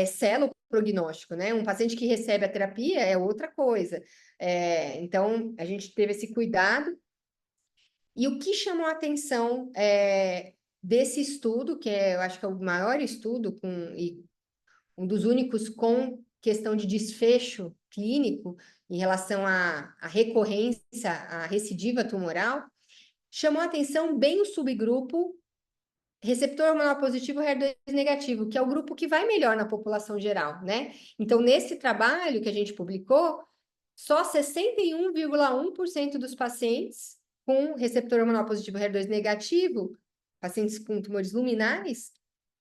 sela o prognóstico, né? Um paciente que recebe a terapia é outra coisa. Então, a gente teve esse cuidado. E o que chamou a atenção desse estudo, que eu acho que é o maior estudo e um dos únicos com questão de desfecho clínico em relação à recorrência, à recidiva tumoral, chamou a atenção bem o subgrupo receptor hormonal positivo HER2 negativo, que é o grupo que vai melhor na população geral, né? Então, nesse trabalho que a gente publicou, só 61,1% dos pacientes com receptor hormonal positivo HER2 negativo, pacientes com tumores luminais,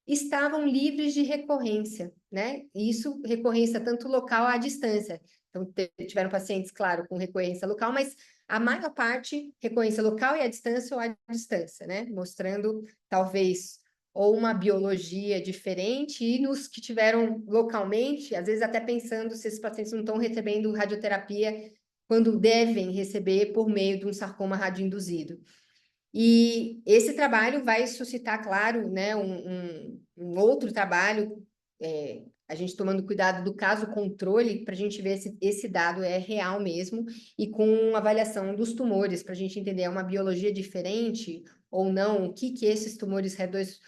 estavam livres de recorrência, né? Isso, recorrência tanto local à distância. Então, tiveram pacientes, claro, com recorrência local, mas a maior parte, recorrência local e à distância ou à distância, né? Mostrando, talvez, ou uma biologia diferente, e nos que tiveram localmente, às vezes até pensando se esses pacientes não estão recebendo radioterapia quando devem receber por meio de um sarcoma radioinduzido. E esse trabalho vai suscitar, claro, né, um outro trabalho, a gente tomando cuidado do caso controle, para a gente ver se esse dado é real mesmo, e com avaliação dos tumores, para a gente entender, é uma biologia diferente ou não, o que esses tumores HER2,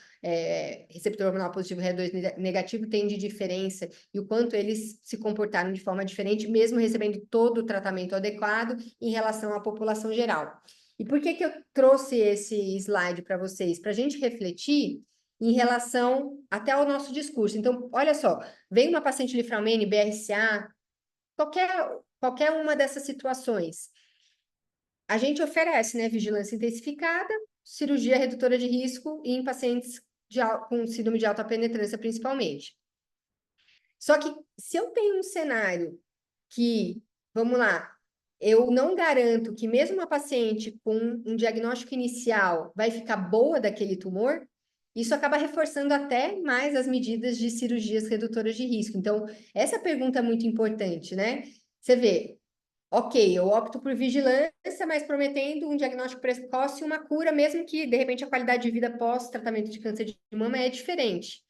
receptor hormonal positivo HER2 negativo tem de diferença, e o quanto eles se comportaram de forma diferente, mesmo recebendo todo o tratamento adequado em relação à população geral. E por que eu trouxe esse slide para vocês? Para a gente refletir em relação até ao nosso discurso. Então, olha só, vem uma paciente Li-Fraumeni, BRCA, qualquer uma dessas situações. A gente oferece, né, vigilância intensificada, cirurgia redutora de risco e em pacientes com síndrome de alta penetrância, principalmente. Só que se eu tenho um cenário que, vamos lá, eu não garanto que mesmo uma paciente com um diagnóstico inicial vai ficar boa daquele tumor, isso acaba reforçando até mais as medidas de cirurgias redutoras de risco. Então, essa pergunta é muito importante, né? Você vê, ok, eu opto por vigilância, mas prometendo um diagnóstico precoce e uma cura, mesmo que, de repente, a qualidade de vida pós-tratamento de câncer de mama é diferente.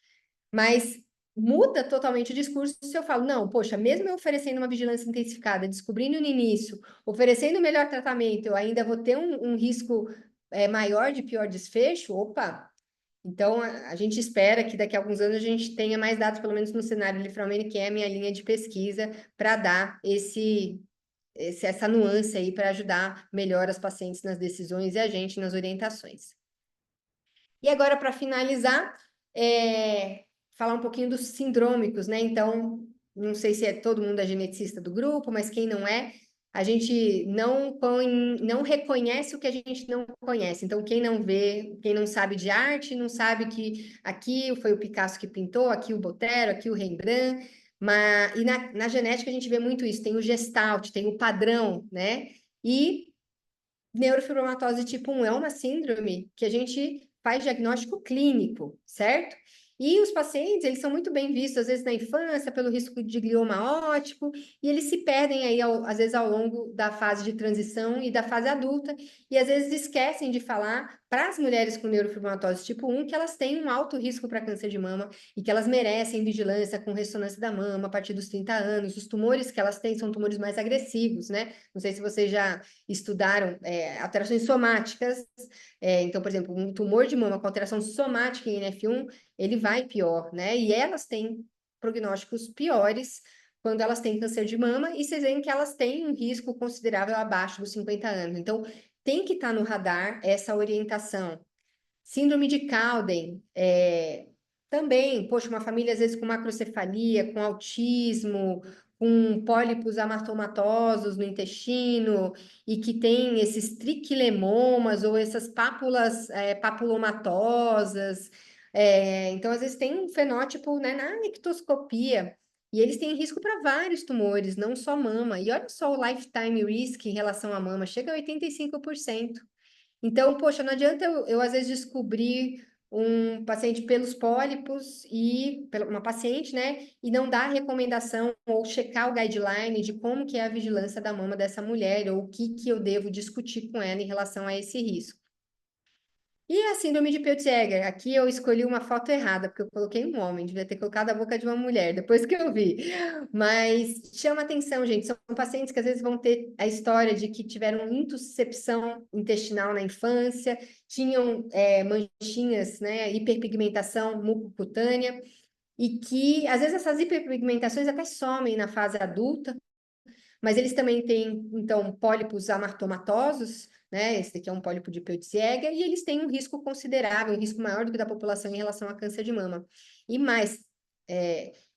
Mas muda totalmente o discurso se eu falo, não, poxa, mesmo eu oferecendo uma vigilância intensificada, descobrindo no início, oferecendo o melhor tratamento, eu ainda vou ter um risco maior de pior desfecho, opa! Então, a gente espera que daqui a alguns anos a gente tenha mais dados, pelo menos no cenário Li-Fraumeni, que é a minha linha de pesquisa, para dar essa nuance aí, para ajudar melhor as pacientes nas decisões e a gente nas orientações. E agora, para finalizar, falar um pouquinho dos sindrômicos, né? Então, não sei se todo mundo é geneticista do grupo, mas quem não é, a gente não reconhece o que a gente não conhece. Então, quem não vê, quem não sabe de arte, não sabe que aqui foi o Picasso que pintou, aqui o Botero, aqui o Rembrandt. E na genética a gente vê muito isso, tem o gestalt, tem o padrão, né? E Neurofibromatose tipo 1 é uma síndrome que a gente faz diagnóstico clínico, certo? E os pacientes, eles são muito bem vistos, às vezes, na infância, pelo risco de glioma óptico, e eles se perdem aí, às vezes, ao longo da fase de transição e da fase adulta, e às vezes esquecem de falar para as mulheres com neurofibromatose tipo 1 que elas têm um alto risco para câncer de mama e que elas merecem vigilância com ressonância da mama a partir dos 30 anos. Os tumores que elas têm são tumores mais agressivos, né? Não sei se vocês já estudaram alterações somáticas. Então, por exemplo, um tumor de mama com alteração somática em NF1, ele vai pior, né? E elas têm prognósticos piores quando elas têm câncer de mama, e vocês veem que elas têm um risco considerável abaixo dos 50 anos. Então, tem que estar no radar essa orientação. Síndrome de Cowden, também, poxa, uma família às vezes com macrocefalia, com autismo, com pólipos amartomatosos no intestino, e que tem esses triquilemomas ou essas pápulas papulomatosas. Então, às vezes tem um fenótipo, né, na ectoscopia, e eles têm risco para vários tumores, não só mama. E olha só o lifetime risk em relação à mama, chega a 85%. Então, poxa, não adianta eu às vezes descobrir um paciente pelos pólipos e uma paciente, né, e não dar recomendação ou checar o guideline de como que é a vigilância da mama dessa mulher ou o que que eu devo discutir com ela em relação a esse risco. E a síndrome de Peutz-Jeghers? Aqui eu escolhi uma foto errada, porque eu coloquei um homem, devia ter colocado a boca de uma mulher, depois que eu vi. Mas chama atenção, gente, são pacientes que às vezes vão ter a história de que tiveram intussuscepção intestinal na infância, tinham manchinhas, né, hiperpigmentação mucocutânea, e que às vezes essas hiperpigmentações até somem na fase adulta, mas eles também têm, então, pólipos amartomatosos, né? Esse aqui é um pólipo de Peutz-Jeghers, e eles têm um risco considerável, um risco maior do que da população em relação a câncer de mama. E mais,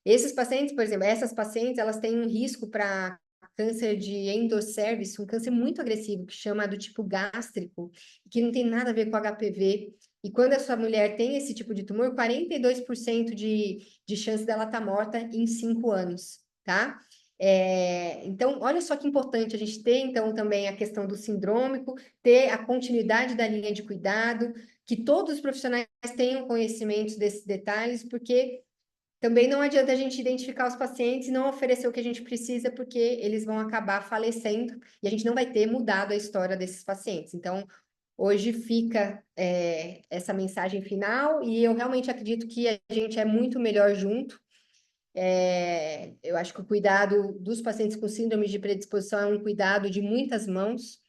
esses pacientes, por exemplo, essas pacientes, elas têm um risco para câncer de endocervix, um câncer muito agressivo, que chama do tipo gástrico, que não tem nada a ver com HPV. E quando a sua mulher tem esse tipo de tumor, 42% de chance dela estar morta em 5 anos, tá? Então, olha só que importante a gente ter, então, também a questão do sindrômico, ter a continuidade da linha de cuidado, que todos os profissionais tenham conhecimentos desses detalhes, porque também não adianta a gente identificar os pacientes e não oferecer o que a gente precisa, porque eles vão acabar falecendo e a gente não vai ter mudado a história desses pacientes. Então, hoje fica essa mensagem final, e eu realmente acredito que a gente é muito melhor junto. Eu acho que o cuidado dos pacientes com síndrome de predisposição é um cuidado de muitas mãos,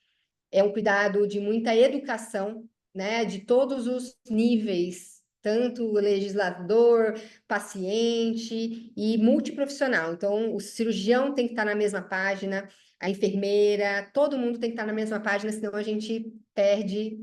é um cuidado de muita educação, né, de todos os níveis, tanto legislador, paciente e multiprofissional. Então, o cirurgião tem que estar na mesma página, a enfermeira, todo mundo tem que estar na mesma página, senão a gente perde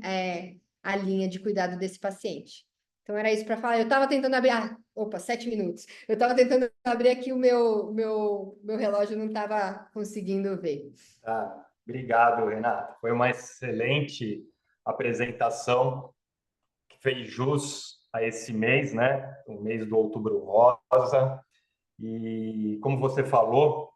a linha de cuidado desse paciente. Então, era isso para falar. Eu estava tentando abrir. Opa, 7 minutos. Eu estava tentando abrir aqui o meu relógio, não estava conseguindo ver. Ah, obrigado, Renato. Foi uma excelente apresentação que fez jus a esse mês, né? O mês do Outubro Rosa. E como você falou,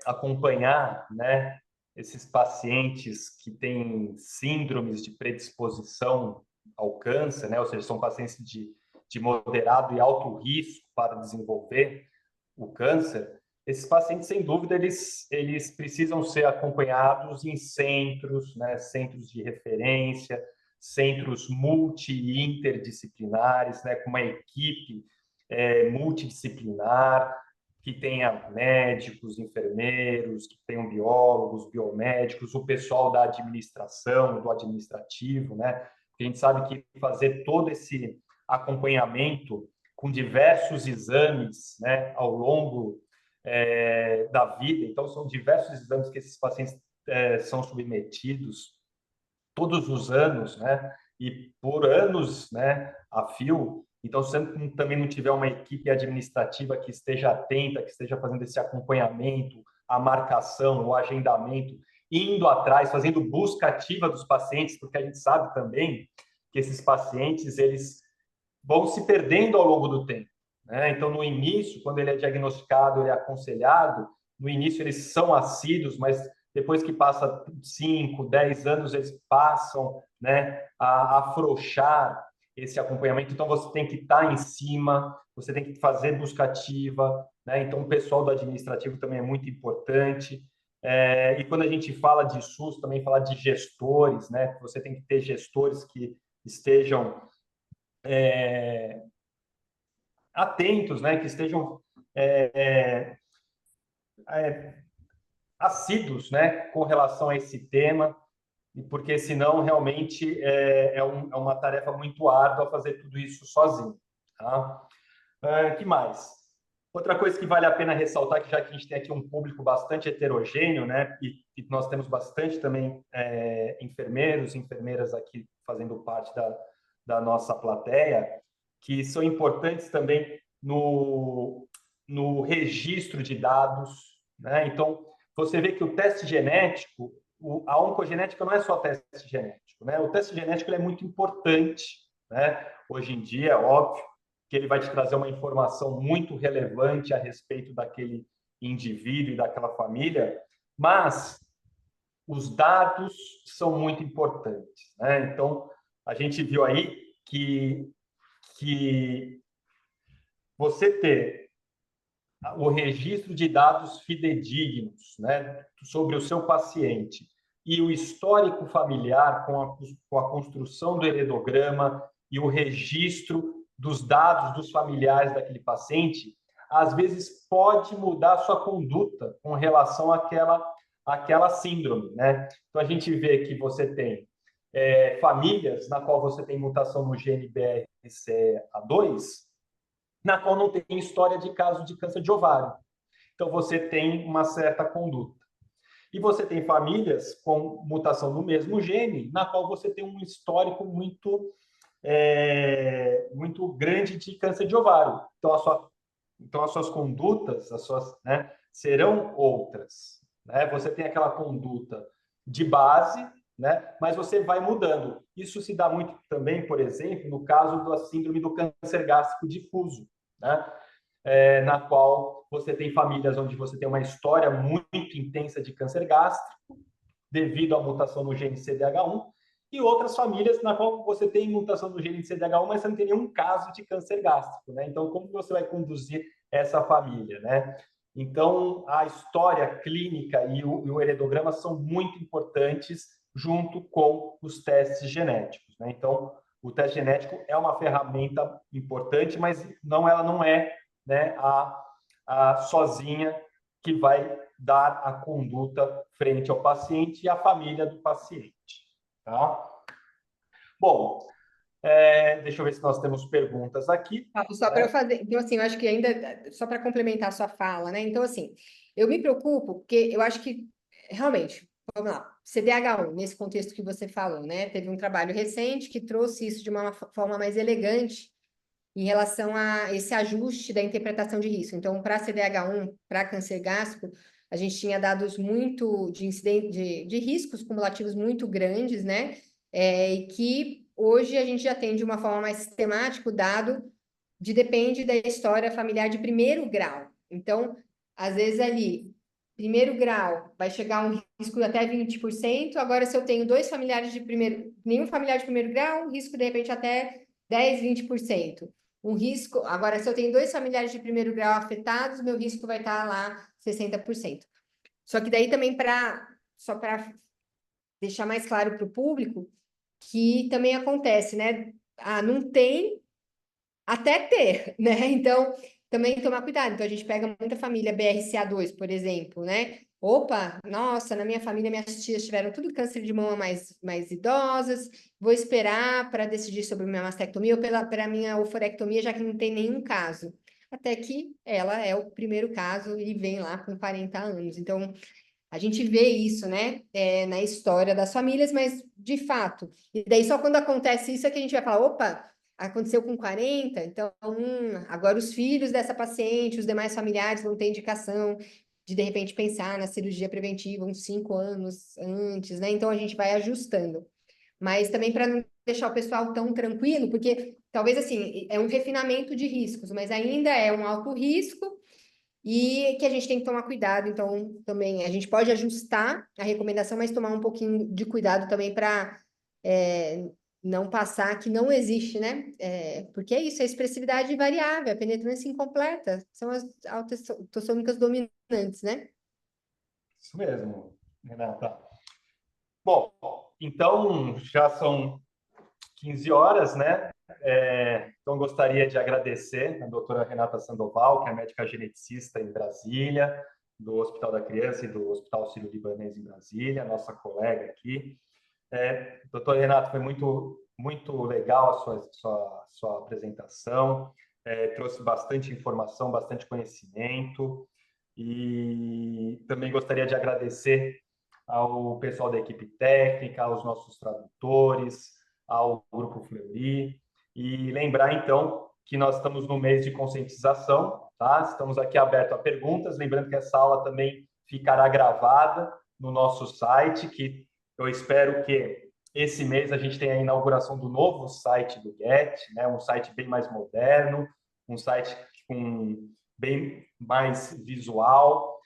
acompanhar, né, esses pacientes que têm síndromes de predisposição ao câncer, né? Ou seja, são pacientes de moderado e alto risco para desenvolver o câncer. Esses pacientes, sem dúvida, eles precisam ser acompanhados em centros, né, centros de referência, centros multi e interdisciplinares, né, com uma equipe multidisciplinar, que tenha médicos, enfermeiros, que tenham biólogos, biomédicos, o pessoal da administração, do administrativo, né? Porque a gente sabe que fazer todo esse acompanhamento com diversos exames, né, ao longo da vida. Então, são diversos exames que esses pacientes são submetidos todos os anos, né, e por anos, né, a fio. Então, se você também não tiver uma equipe administrativa que esteja atenta, que esteja fazendo esse acompanhamento, a marcação, o agendamento, indo atrás, fazendo busca ativa dos pacientes, porque a gente sabe também que esses pacientes, eles vão se perdendo ao longo do tempo, né? Então, no início, quando ele é diagnosticado, ele é aconselhado, no início eles são assíduos, mas depois que passa 5, 10 anos, eles passam, né, a afrouxar esse acompanhamento. Então, você tem que estar em cima, você tem que fazer busca ativa, né? Então, o pessoal do administrativo também é muito importante. E quando a gente fala de SUS, também falar de gestores, né? Você tem que ter gestores que estejam atentos, né? Que estejam assíduos, né? Com relação a esse tema, porque senão realmente é uma tarefa muito árdua fazer tudo isso sozinho, tá? Que mais? Outra coisa que vale a pena ressaltar, que já que a gente tem aqui um público bastante heterogêneo, né, e nós temos bastante também enfermeiros, enfermeiras aqui fazendo parte da nossa plateia, que são importantes também no registro de dados, né? Então, você vê que o teste genético, a oncogenética não é só teste genético, né? O teste genético ele é muito importante, né? Hoje em dia, é óbvio, que ele vai te trazer uma informação muito relevante a respeito daquele indivíduo e daquela família, mas os dados são muito importantes, né? Então, a gente viu aí que você ter o registro de dados fidedignos, né, sobre o seu paciente e o histórico familiar com a construção do heredograma e o registro dos dados dos familiares daquele paciente, às vezes pode mudar a sua conduta com relação àquela síndrome, né? Então, a gente vê que você tem famílias na qual você tem mutação no gene BRCA2, na qual não tem história de caso de câncer de ovário. Então, você tem uma certa conduta. E você tem famílias com mutação no mesmo gene, na qual você tem um histórico muito grande de câncer de ovário. Então as suas condutas, né, serão outras. Né? Você tem aquela conduta de base, né, mas você vai mudando. Isso se dá muito também, por exemplo, no caso da síndrome do câncer gástrico difuso, né? Na qual você tem famílias onde você tem uma história muito intensa de câncer gástrico, devido à mutação no gene CDH1, e outras famílias na qual você tem mutação no gene CDH1, mas você não tem nenhum caso de câncer gástrico, né? Então, como você vai conduzir essa família, né? Então, a história clínica e o heredograma são muito importantes junto com os testes genéticos, né? Então, o teste genético é uma ferramenta importante, mas ela não é, né, a sozinha que vai dar a conduta frente ao paciente e à família do paciente. Tá? Bom, deixa eu ver se nós temos perguntas aqui. Só para eu fazer, então assim, eu acho que ainda, só para complementar a sua fala, né? Então, assim, eu me preocupo, porque eu acho que, realmente, vamos lá, CDH1, nesse contexto que você falou, né? Teve um trabalho recente que trouxe isso de uma forma mais elegante em relação a esse ajuste da interpretação de risco. Então, para CDH1, para câncer gástrico, a gente tinha dados muito de incidente de riscos cumulativos muito grandes, né? E que hoje a gente já tem de uma forma mais sistemática o dado depende da história familiar de primeiro grau. Então, às vezes ali, primeiro grau vai chegar a um risco de até 20%. Agora, se eu tenho nenhum familiar de primeiro grau, risco de repente até 10, 20%. Agora, se eu tenho 2 familiares de primeiro grau afetados, meu risco vai estar lá 60%. Só que daí também só para deixar mais claro para o público, que também acontece, né? Não tem até ter, né? Então, também tomar cuidado. Então, a gente pega muita família BRCA2, por exemplo, né? Opa, nossa, na minha família, minhas tias tiveram tudo câncer de mama mais idosas, vou esperar para decidir sobre minha mastectomia ou pela minha oforectomia, já que não tem nenhum caso. Até que ela é o primeiro caso e vem lá com 40 anos. Então, a gente vê isso, né, na história das famílias, mas de fato. E daí só quando acontece isso é que a gente vai falar, opa, aconteceu com 40, então agora os filhos dessa paciente, os demais familiares vão ter indicação de repente pensar na cirurgia preventiva uns 5 anos antes, né? Então a gente vai ajustando. Mas também para não deixar o pessoal tão tranquilo, porque talvez assim, é um refinamento de riscos, mas ainda é um alto risco e que a gente tem que tomar cuidado. Então, também a gente pode ajustar a recomendação, mas tomar um pouquinho de cuidado também para não passar que não existe, né? Porque é isso, a expressividade variável, a penetrância incompleta, são as autossômicas dominantes, né? Isso mesmo, Renata. Bom, então já são 15 horas, né? Então, gostaria de agradecer a doutora Renata Sandoval, que é médica geneticista em Brasília, do Hospital da Criança e do Hospital Sírio-Libanês em Brasília, nossa colega aqui. Doutora Renata, foi muito legal a sua apresentação, trouxe bastante informação, bastante conhecimento, e também gostaria de agradecer ao pessoal da equipe técnica, aos nossos tradutores, ao Grupo Fleury, e lembrar, então, que nós estamos no mês de conscientização, tá? Estamos aqui abertos a perguntas, lembrando que essa aula também ficará gravada no nosso site, que eu espero que esse mês a gente tenha a inauguração do novo site do Get, né? Um site bem mais moderno, um site com bem mais visual,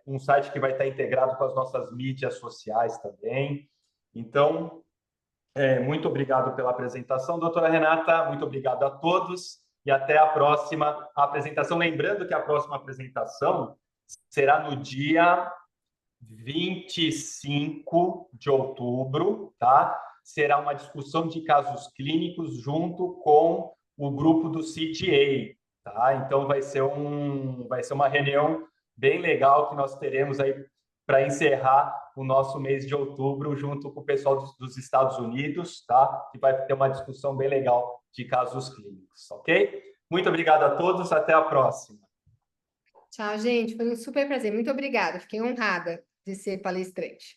um site que vai estar integrado com as nossas mídias sociais também. Então, muito obrigado pela apresentação, doutora Renata, muito obrigado a todos e até a próxima apresentação. Lembrando que a próxima apresentação será no dia 25 de outubro, tá? Será uma discussão de casos clínicos junto com o grupo do CTA, tá? Então vai ser uma reunião bem legal que nós teremos aí para encerrar o nosso mês de outubro junto com o pessoal dos Estados Unidos, tá? Que vai ter uma discussão bem legal de casos clínicos, ok? Muito obrigado a todos, até a próxima. Tchau, gente. Foi um super prazer. Muito obrigada. Fiquei honrada de ser palestrante.